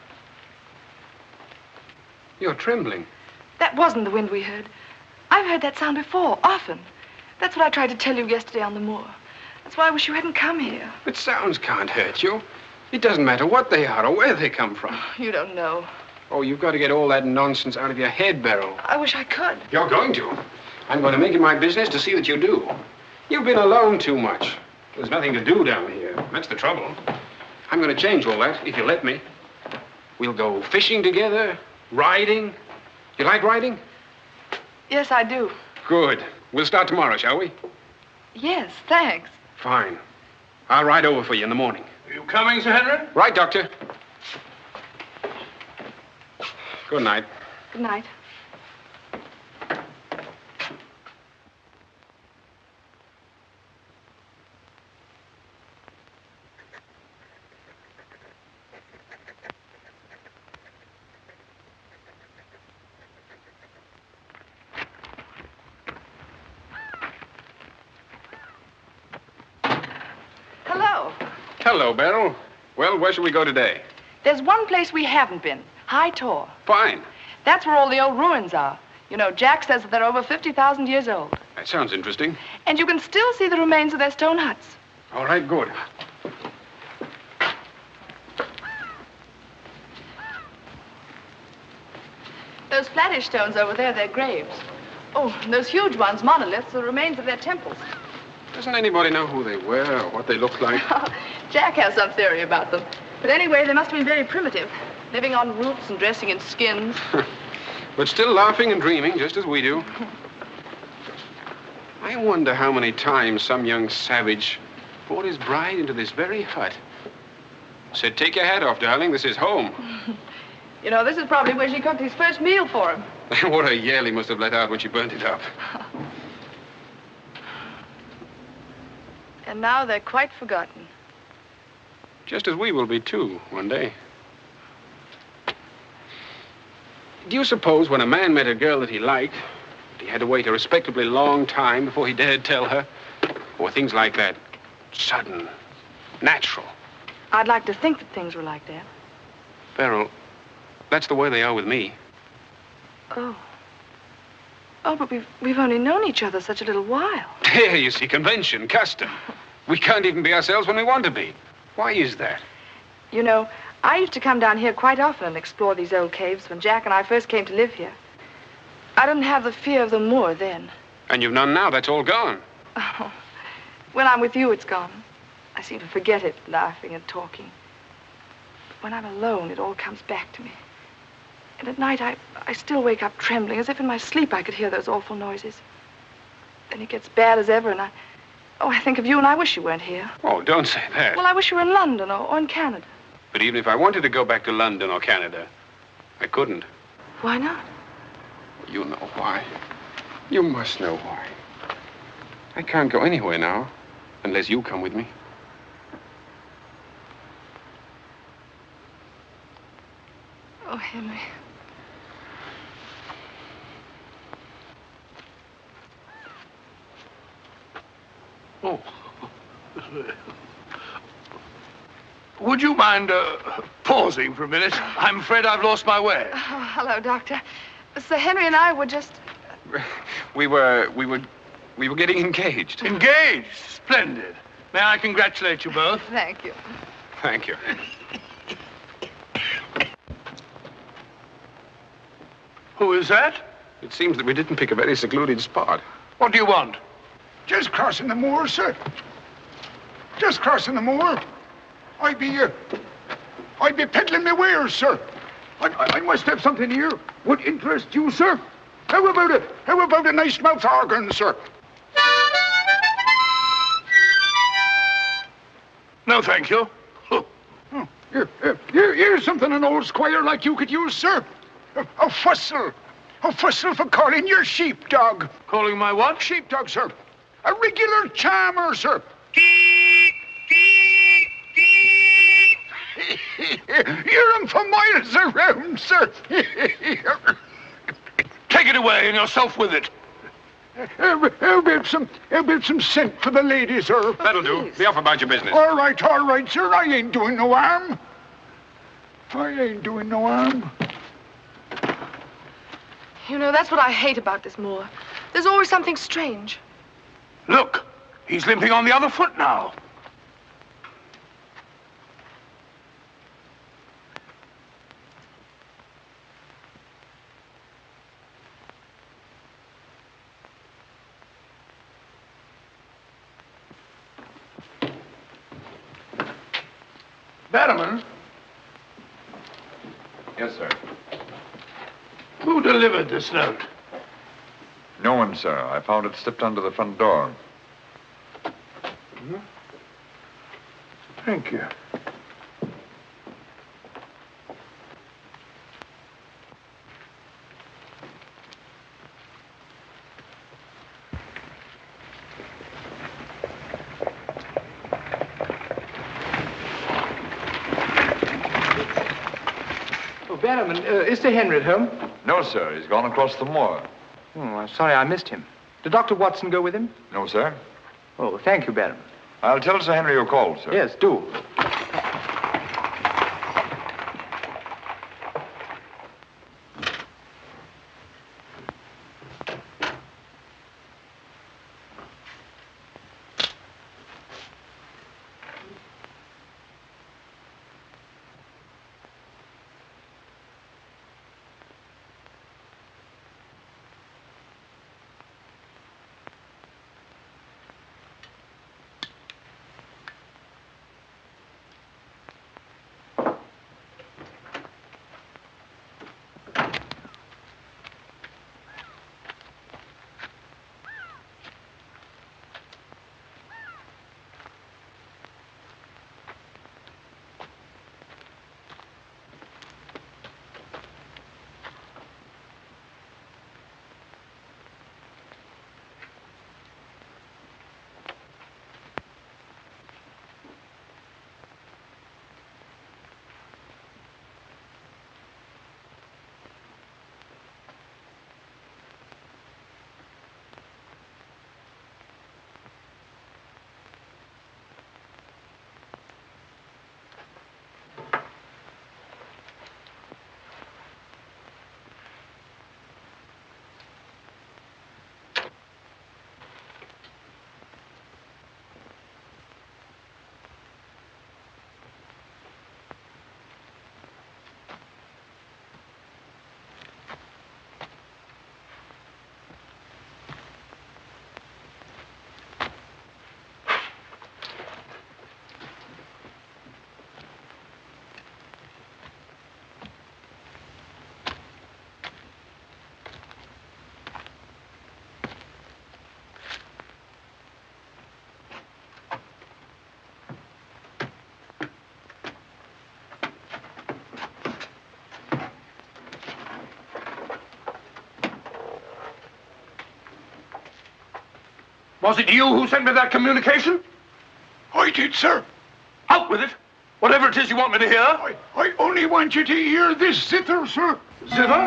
You're trembling. That wasn't the wind we heard. I've heard that sound before, often. That's what I tried to tell you yesterday on the moor. That's why I wish you hadn't come here. But sounds can't hurt you. It doesn't matter what they are or where they come from. You don't know. Oh, you've got to get all that nonsense out of your head, Beryl. I wish I could. You're going to. I'm going to make it my business to see that you do. You've been alone too much. There's nothing to do down here. That's the trouble. I'm going to change all that, if you let me. We'll go fishing together, riding. You like riding? Yes, I do. Good. We'll start tomorrow, shall we? Yes, thanks. Fine. I'll ride over for you in the morning. Are you coming, Sir Henry? Right, Doctor. Good night. Good night. Hello. Hello, Beryl. Well, where shall we go today? There's one place we haven't been. High Tor. Fine. That's where all the old ruins are. You know, Jack says that they're over 50,000 years old. That sounds interesting. And you can still see the remains of their stone huts. All right, good. Those flattish stones over there, they're graves. Oh, and those huge ones, monoliths, are the remains of their temples. Doesn't anybody know who they were or what they looked like? Jack has some theory about them. But anyway, they must have been very primitive, living on roots and dressing in skins. But still laughing and dreaming, just as we do. I wonder how many times some young savage brought his bride into this very hut. Said, take your hat off, darling, this is home. You know, this is probably where she cooked his first meal for him. What a yell he must have let out when she burnt it up. And now they're quite forgotten. Just as we will be, too, one day. Do you suppose when a man met a girl that he liked, he had to wait a respectably long time before he dared tell her? Or things like that, sudden, natural? I'd like to think that things were like that. Beryl, that's the way they are with me. Oh. Oh, but we've only known each other such a little while. There, you see, convention, custom. We can't even be ourselves when we want to be. Why is that? You know, I used to come down here quite often and explore these old caves when Jack and I first came to live here. I didn't have the fear of the moor then. And you've none now. That's all gone. Oh, when I'm with you, it's gone. I seem to forget it, laughing and talking. But when I'm alone, it all comes back to me. And at night, I still wake up trembling, as if in my sleep I could hear those awful noises. Then it gets bad as ever, and I think of you, and I wish you weren't here. Oh, don't say that. Well, I wish you were in London or in Canada. But even if I wanted to go back to London or Canada, I couldn't. Why not? You know why. You must know why. I can't go anywhere now, unless you come with me. Oh, Henry. Oh. Would you mind pausing for a minute? I'm afraid I've lost my way. Oh, hello, Doctor. Sir Henry and I were just... We were getting engaged. Engaged? Splendid. May I congratulate you both? Thank you. Thank you. Who is that? It seems that we didn't pick a very secluded spot. What do you want? Just crossing the moor, sir. Just crossing the moor. I'd be peddling my wares, sir. I must have something here would interest you, sir. How about it? How about a nice mouth organ, sir? No, thank you. Here's something an old squire like you could use, sir. A fussel. A fussel for calling your sheepdog. Calling my what? Sheepdog, sir. A regular charmer, sir. Hear him for miles around, sir. Take it away and yourself with it. How about some scent for the lady, sir? That'll do. Be off about your business. All right, sir. I ain't doing no harm. I ain't doing no harm. You know, that's what I hate about this moor. There's always something strange. Look, he's limping on the other foot now. Barrowman? Yes, sir. Who delivered this note? No one, sir. I found it slipped under the front door. Thank you. Barrowman, is Sir Henry at home? No, sir. He's gone across the moor. Oh, I'm sorry I missed him. Did Dr. Watson go with him? No, sir. Oh, thank you, Barrowman. I'll tell Sir Henry you called, sir. Yes, do. Was it you who sent me that communication? I did, sir. Out with it. Whatever it is you want me to hear. I only want you to hear this zither, sir. Zither?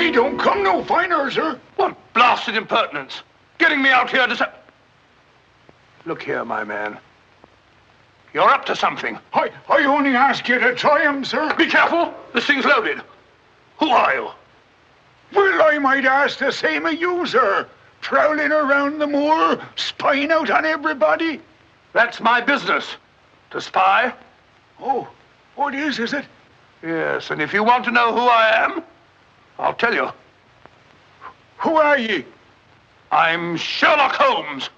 He don't come no finer, sir. What blasted impertinence. Getting me out here to say... Look here, my man. You're up to something. I only ask you to try him, sir. Be careful. This thing's loaded. Who are you? Well, I might ask the same of you, sir. Prowling around the moor, spying out on everybody. That's my business. To spy. Oh, what is it? Yes, and if you want to know who I am, I'll tell you. Who are ye? I'm Sherlock Holmes.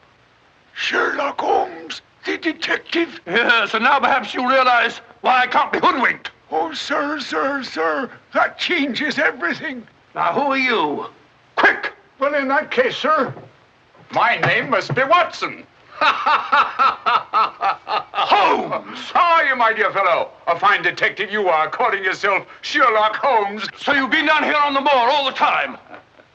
Sherlock Holmes, the detective? Yes, and now perhaps you realize why I can't be hoodwinked. Oh, sir, that changes everything. Now, who are you? Quick! Well, in that case, sir... My name must be Watson. Holmes! Ah, you might my dear fellow. A fine detective you are, calling yourself Sherlock Holmes. So you've been down here on the moor all the time?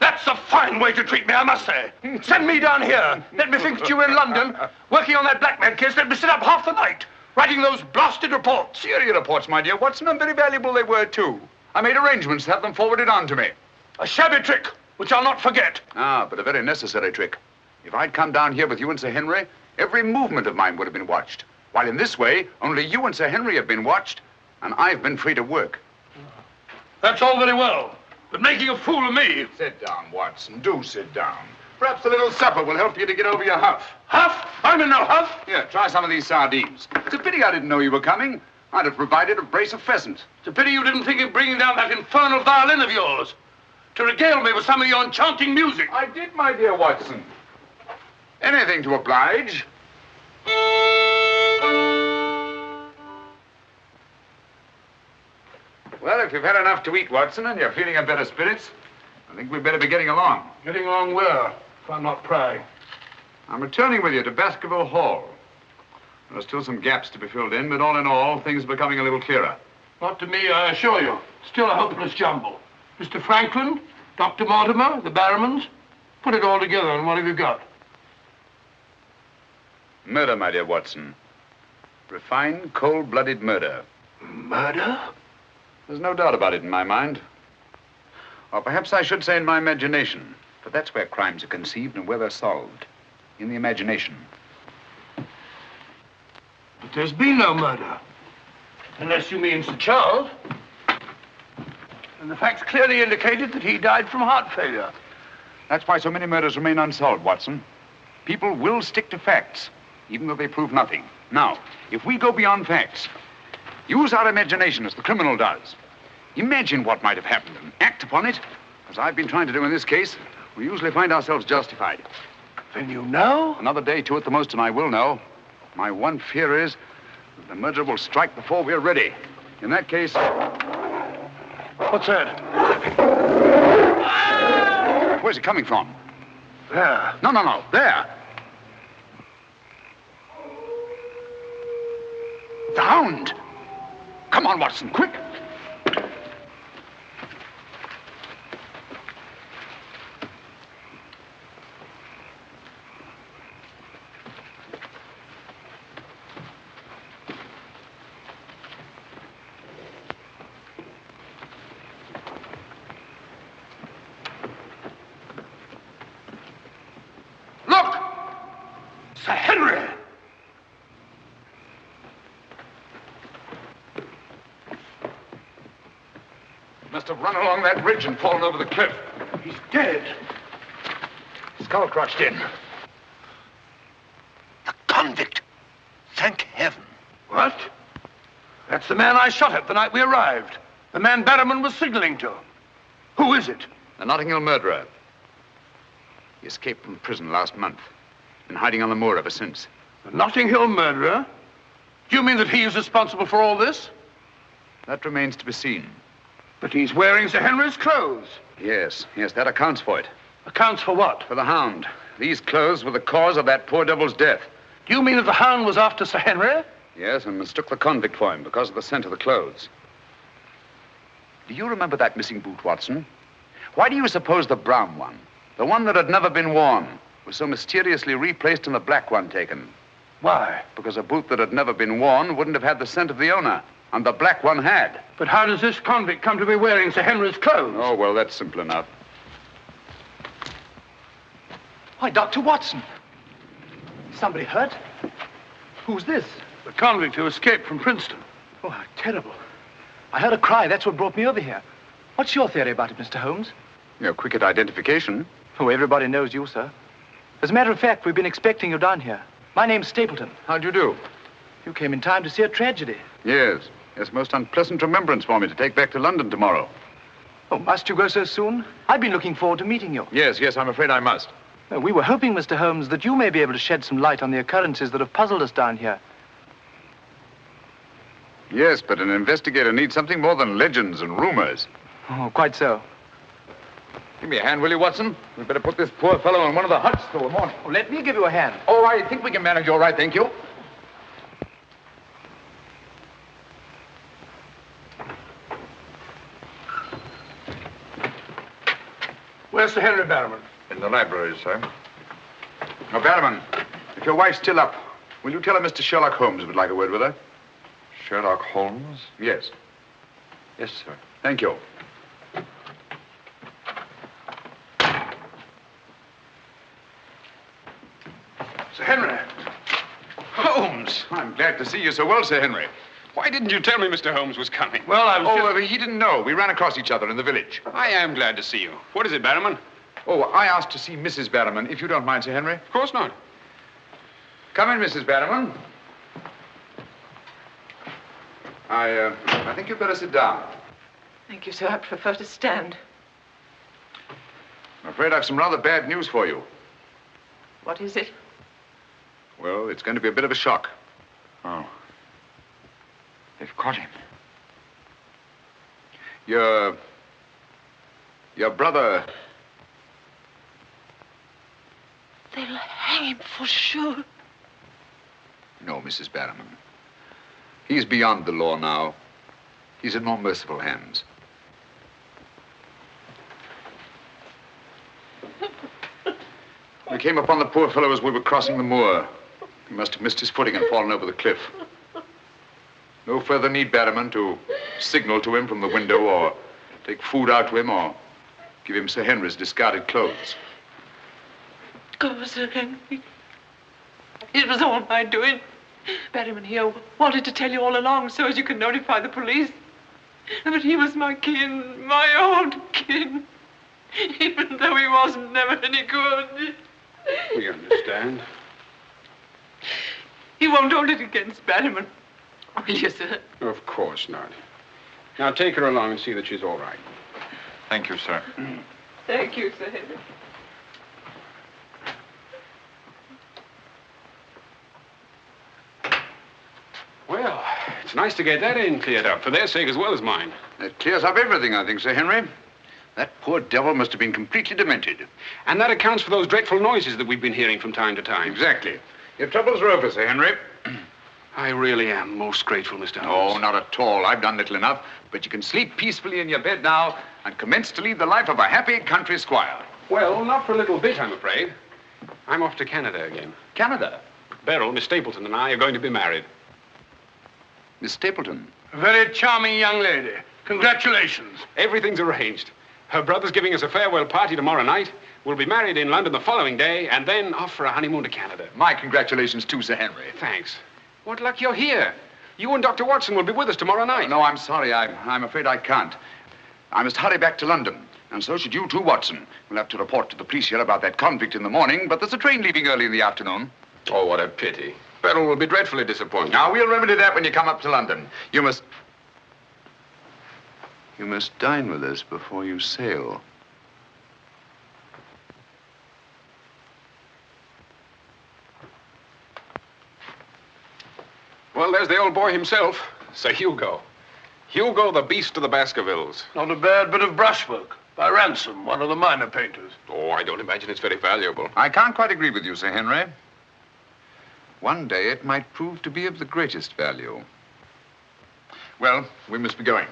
That's a fine way to treat me, I must say. Send me down here. Let me think that you were in London, working on that blackmail case. Let me sit up half the night, writing those blasted reports. Serious reports, my dear Watson, and very valuable they were, too. I made arrangements to have them forwarded on to me. A shabby trick, which I'll not forget. Ah, but a very necessary trick. If I'd come down here with you and Sir Henry, every movement of mine would have been watched. While in this way, only you and Sir Henry have been watched, and I've been free to work. That's all very well, but making a fool of me... Sit down, Watson. Do sit down. Perhaps a little supper will help you to get over your huff. Huff? I'm in no huff. Here, try some of these sardines. It's a pity I didn't know you were coming. I'd have provided a brace of pheasant. It's a pity you didn't think of bringing down that infernal violin of yours to regale me with some of your enchanting music. I did, my dear Watson. Anything to oblige. Well, if you've had enough to eat, Watson, and you're feeling in better spirits, I think we'd better be getting along. Getting along where, if I'm not prying? I'm returning with you to Baskerville Hall. There are still some gaps to be filled in, but all in all, things are becoming a little clearer. Not to me, I assure you. Still a hopeless jumble. Mr. Franklin, Dr. Mortimer, the Barrowmans. Put it all together, and what have you got? Murder, my dear Watson. Refined, cold-blooded murder. Murder? There's no doubt about it in my mind. Or perhaps I should say in my imagination. For that's where crimes are conceived and where they're solved. In the imagination. But there's been no murder. Unless you mean Sir Charles. And the facts clearly indicated that he died from heart failure. That's why so many murders remain unsolved, Watson. People will stick to facts, even though they prove nothing. Now, if we go beyond facts, use our imagination as the criminal does. Imagine what might have happened and act upon it. As I've been trying to do in this case, we usually find ourselves justified. Then you know? Another day, two at the most, and I will know. My one fear is that the murderer will strike before we're ready. In that case... What's that? Where's it coming from? There. No. There. The Hound. Come on, Watson, quick. Look! Sir Henry! Must have run along that ridge and fallen over the cliff. He's dead. Skull crushed in. The convict. Thank heaven. What? That's the man I shot at the night we arrived. The man Barrowman was signaling to. Who is it? The Notting Hill murderer. He escaped from prison last month. Been hiding on the moor ever since. The Notting Hill murderer? Do you mean that he is responsible for all this? That remains to be seen. But he's wearing Sir Henry's clothes. Yes, that accounts for it. Accounts for what? For the Hound. These clothes were the cause of that poor devil's death. Do you mean that the Hound was after Sir Henry? Yes, and mistook the convict for him because of the scent of the clothes. Do you remember that missing boot, Watson? Why do you suppose the brown one, the one that had never been worn, was so mysteriously replaced and the black one taken? Why? Because a boot that had never been worn wouldn't have had the scent of the owner, and the black one had. But how does this convict come to be wearing Sir Henry's clothes? Oh, well, that's simple enough. Why, Dr. Watson. Somebody hurt? Who's this? The convict who escaped from Princeton. Oh, how terrible. I heard a cry. That's what brought me over here. What's your theory about it, Mr. Holmes? You're quick at identification. Oh, everybody knows you, sir. As a matter of fact, we've been expecting you down here. My name's Stapleton. How'd you do? You came in time to see a tragedy. Yes, most unpleasant remembrance for me to take back to London tomorrow. Oh, must you go so soon? I've been looking forward to meeting you. Yes, I'm afraid I must. We were hoping, Mr. Holmes, that you may be able to shed some light on the occurrences that have puzzled us down here. Yes, but an investigator needs something more than legends and rumors. Oh, quite so. Give me a hand, will you, Watson? We'd better put this poor fellow in one of the huts till the morning. Oh, let me give you a hand. Oh, I think we can manage all right, thank you. Where's Sir Henry Barrowman? In the library, sir. Now, Barrowman, if your wife's still up, will you tell her Mr. Sherlock Holmes would like a word with her? Sherlock Holmes? Yes. Yes, sir. Thank you. Sir Henry. Holmes! I'm glad to see you so well, Sir Henry. Why didn't you tell me Mr. Holmes was coming? Well, I was he didn't know. We ran across each other in the village. I am glad to see you. What is it, Barrowman? Oh, I asked to see Mrs. Barrowman, if you don't mind, Sir Henry. Of course not. Come in, Mrs. Barrowman. I think you'd better sit down. Thank you, sir. I prefer to stand. I'm afraid I've some rather bad news for you. What is it? Well, it's going to be a bit of a shock. Oh. They've caught him. Your brother... They'll hang him for sure. No, Mrs. Barrowman. He's beyond the law now. He's in more merciful hands. We came upon the poor fellow as we were crossing the moor. He must have missed his footing and fallen over the cliff. No further need, Barrowman, to signal to him from the window or take food out to him or give him Sir Henry's discarded clothes. Oh, Sir Henry. It was all my doing. Barrowman here wanted to tell you all along so as you could notify the police. But he was my kin, my old kin. Even though he wasn't never any good. We understand. He won't hold it against Barrowman. Will you, sir? Of course not. Now take her along and see that she's all right. Thank you, sir. Thank you, Sir Henry. Well, it's nice to get that in cleared up, for their sake as well as mine. That clears up everything, I think, Sir Henry. That poor devil must have been completely demented. And that accounts for those dreadful noises that we've been hearing from time to time. Exactly. Your troubles are over, Sir Henry. I really am most grateful, Mr. Holmes. Oh, not at all. I've done little enough. But you can sleep peacefully in your bed now and commence to lead the life of a happy country squire. Well, not for a little bit, I'm afraid. I'm off to Canada again. Canada? Beryl, Miss Stapleton, and I are going to be married. Miss Stapleton? A very charming young lady. Congratulations. Everything's arranged. Her brother's giving us a farewell party tomorrow night. We'll be married in London the following day, and then off for a honeymoon to Canada. My congratulations too, Sir Henry. Thanks. What luck you're here. You and Dr. Watson will be with us tomorrow night. No, I'm sorry. I'm afraid I can't. I must hurry back to London. And so should you too, Watson. We'll have to report to the police here about that convict in the morning, but there's a train leaving early in the afternoon. Oh, what a pity. Beryl will be dreadfully disappointed. Now, we'll remedy that when you come up to London. You must dine with us before you sail. Well, there's the old boy himself, Sir Hugo. Hugo, the beast of the Baskervilles. Not a bad bit of brushwork by Ransom, one of the minor painters. Oh, I don't imagine it's very valuable. I can't quite agree with you, Sir Henry. One day it might prove to be of the greatest value. Well, we must be going.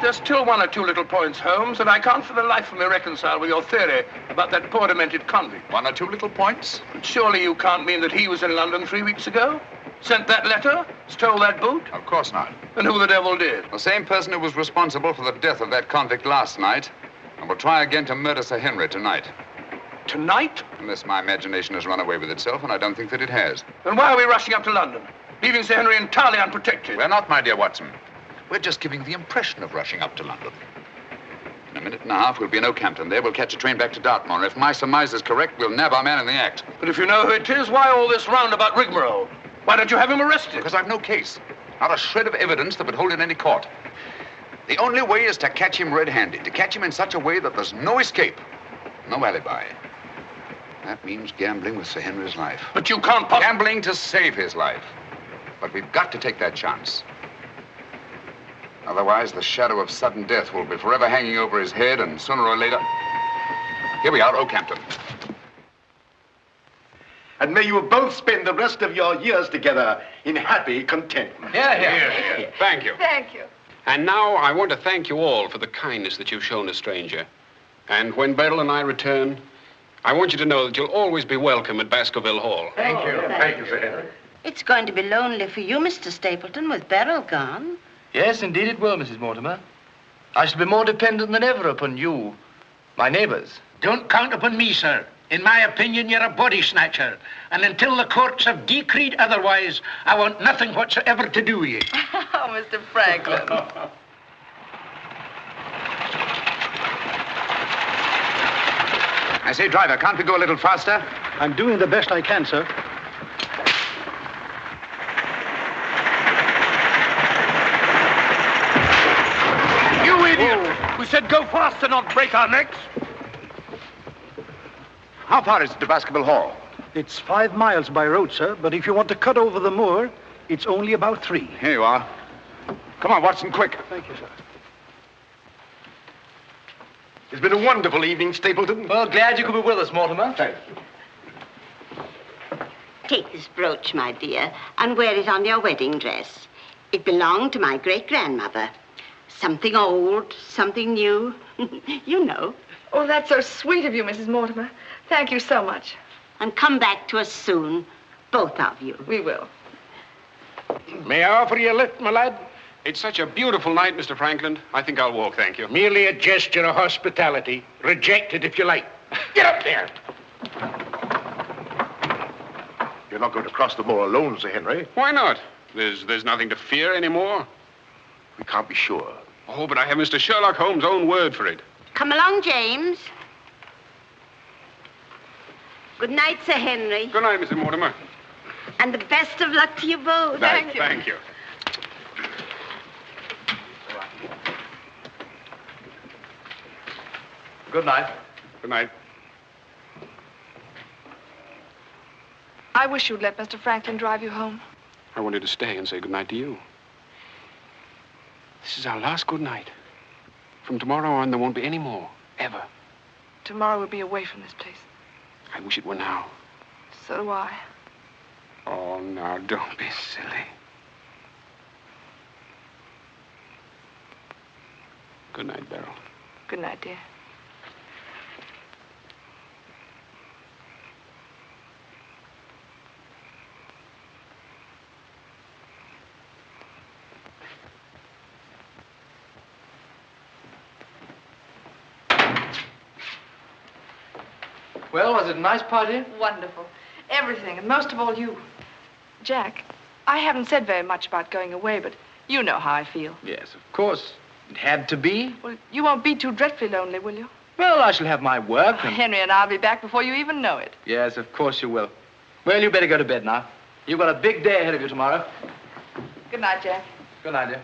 There's still one or two little points, Holmes, that I can't for the life of me reconcile with your theory about that poor demented convict. One or two little points? But surely you can't mean that he was in London 3 weeks ago? Sent that letter? Stole that boot? Of course not. And who the devil did? The same person who was responsible for the death of that convict last night and will try again to murder Sir Henry tonight. Tonight? Unless my imagination has run away with itself, and I don't think that it has. Then why are we rushing up to London, leaving Sir Henry entirely unprotected? We're not, my dear Watson. We're just giving the impression of rushing up to London. In a minute and a half, we'll be in Oakhampton. There, we'll catch a train back to Dartmoor. If my surmise is correct, we'll nab our man in the act. But if you know who it is, why all this roundabout rigmarole? Why don't you have him arrested? Because I've no case. Not a shred of evidence that would hold in any court. The only way is to catch him red-handed, to catch him in such a way that there's no escape, no alibi. That means gambling with Sir Henry's life. But you can't possibly... Gambling to save his life. But we've got to take that chance. Otherwise, the shadow of sudden death will be forever hanging over his head, and sooner or later... Here we are, Oakhampton. And may you both spend the rest of your years together in happy contentment. Yeah. Thank you. Thank you. And now I want to thank you all for the kindness that you've shown a stranger. And when Beryl and I return, I want you to know that you'll always be welcome at Baskerville Hall. Thank you. Thank you, Sir Henry. It's going to be lonely for you, Mr. Stapleton, with Beryl gone. Yes, indeed it will, Mrs. Mortimer. I shall be more dependent than ever upon you, my neighbors. Don't count upon me, sir. In my opinion, you're a body snatcher. And until the courts have decreed otherwise, I want nothing whatsoever to do with you. Oh, Mr. Franklin. I say, driver, can't we go a little faster? I'm doing the best I can, sir. You idiot! We said go faster, not break our necks. How far is it to Baskerville Hall? It's 5 miles by road, sir, but if you want to cut over the moor, it's only about 3. Here you are. Come on, Watson, quick. Thank you, sir. It's been a wonderful evening, Stapleton. Well, glad you could be with us, Mortimer. Thank you. Take this brooch, my dear, and wear it on your wedding dress. It belonged to my great-grandmother. Something old, something new. You know. Oh, that's so sweet of you, Mrs. Mortimer. Thank you so much. And come back to us soon, both of you. We will. May I offer you a lift, my lad? It's such a beautiful night, Mr. Franklin. I think I'll walk, thank you. Merely a gesture of hospitality. Reject it if you like. Get up there! You're not going to cross the moor alone, Sir Henry. Why not? There's nothing to fear anymore. We can't be sure. Oh, but I have Mr. Sherlock Holmes' own word for it. Come along, James. Good night, Sir Henry. Good night, Mrs. Mortimer. And the best of luck to you both. Thank you. Good night. Good night. I wish you'd let Mr. Franklin drive you home. I wanted to stay and say good night to you. This is our last good night. From tomorrow on, there won't be any more, ever. Tomorrow we'll be away from this place. I wish it were now. So do I. Oh, now, don't be silly. Good night, Beryl. Good night, dear. Well, was it a nice party? Wonderful. Everything, and most of all you. Jack, I haven't said very much about going away, but you know how I feel. Yes, of course. It had to be. Well, you won't be too dreadfully lonely, will you? Well, I shall have my work. And... Henry and I'll be back before you even know it. Yes, of course you will. Well, you better go to bed now. You've got a big day ahead of you tomorrow. Good night, Jack. Good night, dear.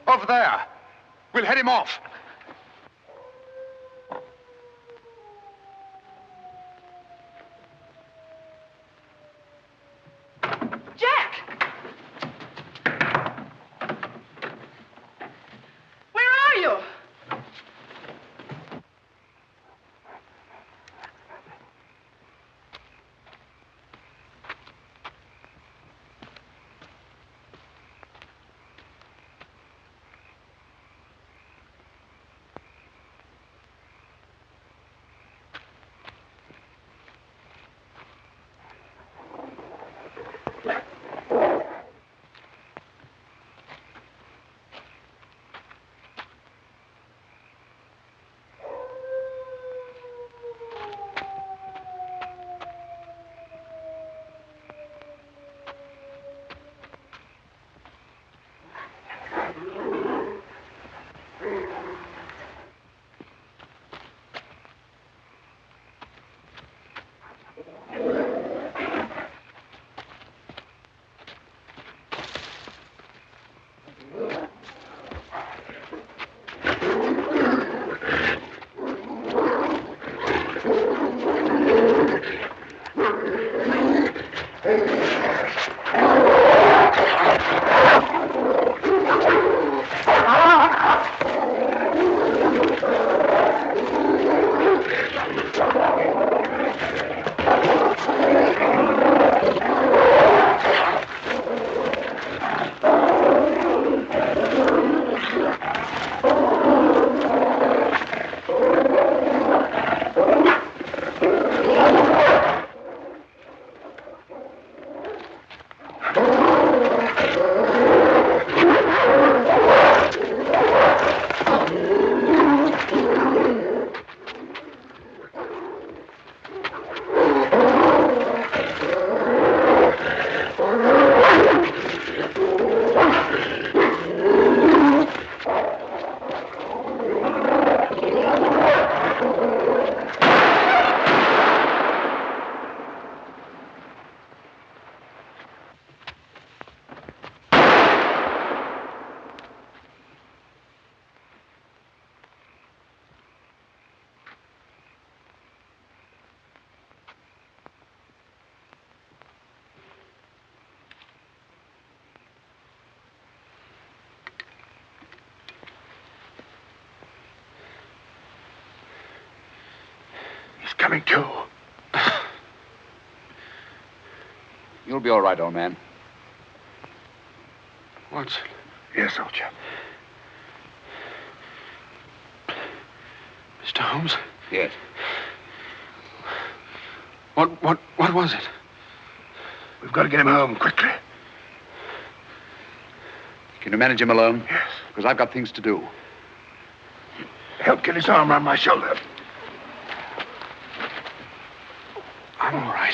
Over there. We'll head him off. Jack! Where are you? Coming to. You'll be all right, old man. Watson. Yes, soldier. Mr. Holmes? Yes. What was it? We've got to get him home quickly. Can you manage him alone? Yes. Because I've got things to do. Help get his arm around my shoulder. I'm all right.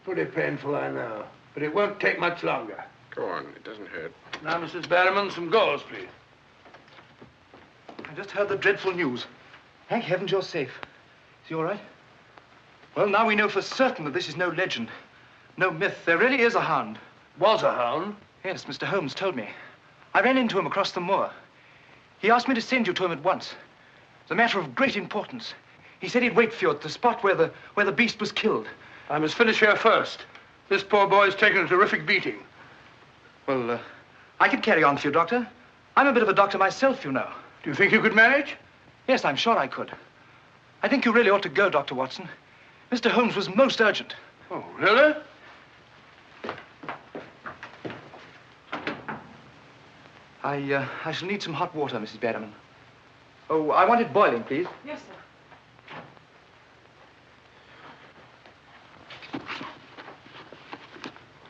Pretty painful, I know. But it won't take much longer. Go on, it doesn't hurt. Now, Mrs. Barrowman, some gauze, please. I just heard the dreadful news. Thank heavens you're safe. Is he all right? Well, now we know for certain that this is no legend, no myth. There really is a hound. Was a hound? Yes, Mr. Holmes told me. I ran into him across the moor. He asked me to send you to him at once. It's a matter of great importance. He said he'd wait for you at the spot where the beast was killed. I must finish here first. This poor boy's taken a terrific beating. Well, I could carry on for you, Doctor. I'm a bit of a doctor myself, you know. Do you think you could manage? Yes, I'm sure I could. I think you really ought to go, Dr. Watson. Mr. Holmes was most urgent. Oh, really? I shall need some hot water, Mrs. Barrowman. Oh, I want it boiling, please. Yes, sir.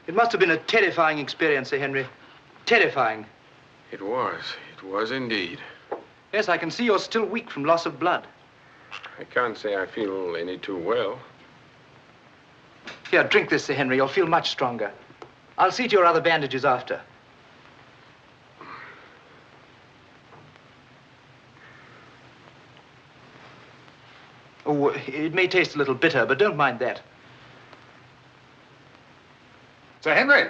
It must have been a terrifying experience, Sir Henry. Terrifying. It was. It was indeed. Yes, I can see you're still weak from loss of blood. I can't say I feel any too well. Here, drink this, Sir Henry. You'll feel much stronger. I'll see to your other bandages after. Oh, it may taste a little bitter, but don't mind that. Sir Henry.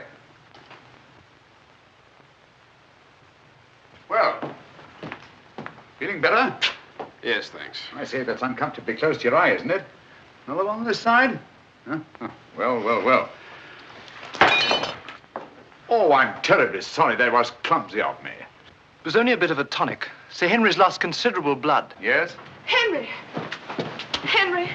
Well, feeling better? Yes, thanks. I say, that's uncomfortably close to your eye, isn't it? Another one on this side? Huh? Oh, well. Oh, I'm terribly sorry. That was clumsy of me. It was only a bit of a tonic. Sir Henry's lost considerable blood. Yes? Henry! Henry!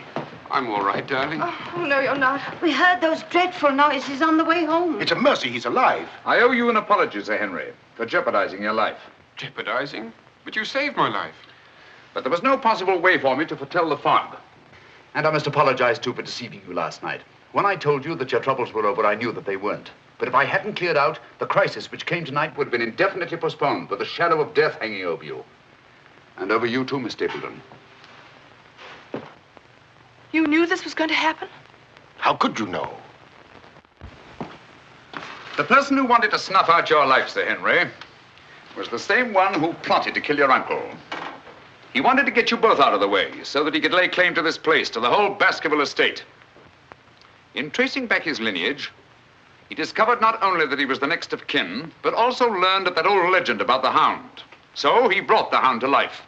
I'm all right, darling. Oh, no, you're not. We heard those dreadful noises on the way home. It's a mercy he's alive. I owe you an apology, Sir Henry, for jeopardizing your life. Jeopardizing? But you saved my life. But there was no possible way for me to foretell the fog. And I must apologize, too, for deceiving you last night. When I told you that your troubles were over, I knew that they weren't. But if I hadn't cleared out, the crisis which came tonight would have been indefinitely postponed, with the shadow of death hanging over you. And over you, too, Miss Stapleton. You knew this was going to happen? How could you know? The person who wanted to snuff out your life, Sir Henry, was the same one who plotted to kill your uncle. He wanted to get you both out of the way so that he could lay claim to this place, to the whole Baskerville estate. In tracing back his lineage, he discovered not only that he was the next of kin, but also learned of that old legend about the Hound. So he brought the Hound to life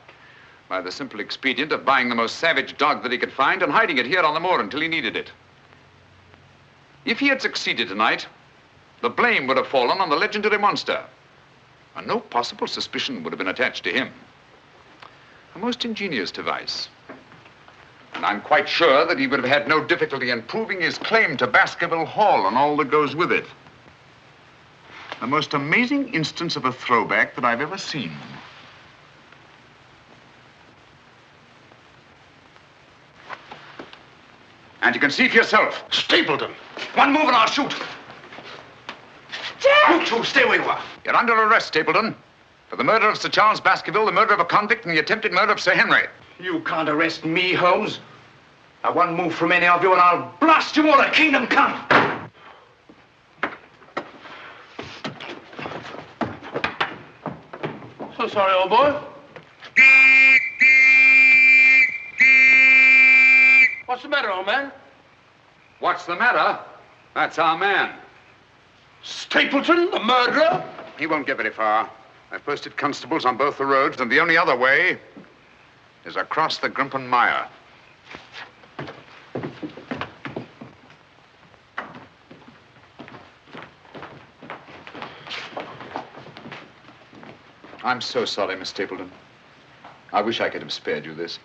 by the simple expedient of buying the most savage dog that he could find and hiding it here on the moor until he needed it. If he had succeeded tonight, the blame would have fallen on the legendary monster, and no possible suspicion would have been attached to him. A most ingenious device. And I'm quite sure that he would have had no difficulty in proving his claim to Baskerville Hall and all that goes with it. The most amazing instance of a throwback that I've ever seen. And you can see for yourself. Stapleton! One move and I'll shoot. Jack! You two, stay where you are. You're under arrest, Stapleton, for the murder of Sir Charles Baskerville, the murder of a convict, and the attempted murder of Sir Henry. You can't arrest me, Holmes. Now, one move from any of you and I'll blast you all to kingdom come. So sorry, old boy. What's the matter, old man? What's the matter? That's our man. Stapleton, the murderer? He won't get very far. I've posted constables on both the roads, and the only other way is across the Grimpen Mire. I'm so sorry, Miss Stapleton. I wish I could have spared you this.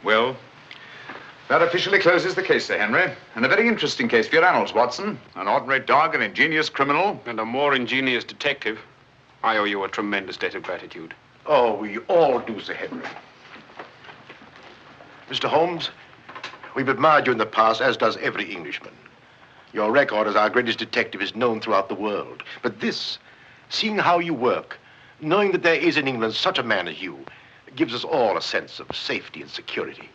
Well, that officially closes the case, Sir Henry. And a very interesting case for your annals, Watson. An ordinary dog, an ingenious criminal. And a more ingenious detective. I owe you a tremendous debt of gratitude. Oh, we all do, Sir Henry. Mr. Holmes, we've admired you in the past, as does every Englishman. Your record as our greatest detective is known throughout the world. But this, seeing how you work, knowing that there is in England such a man as you, gives us all a sense of safety and security.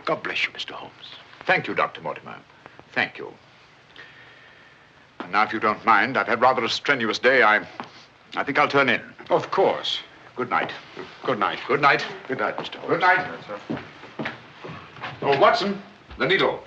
God bless you, Mr. Holmes. Thank you, Dr. Mortimer. Thank you. And now, if you don't mind, I've had rather a strenuous day. I think I'll turn in. Of course. Good night. Good night. Good night. Good night, Mr. Holmes. Good night. Oh, Watson, the needle.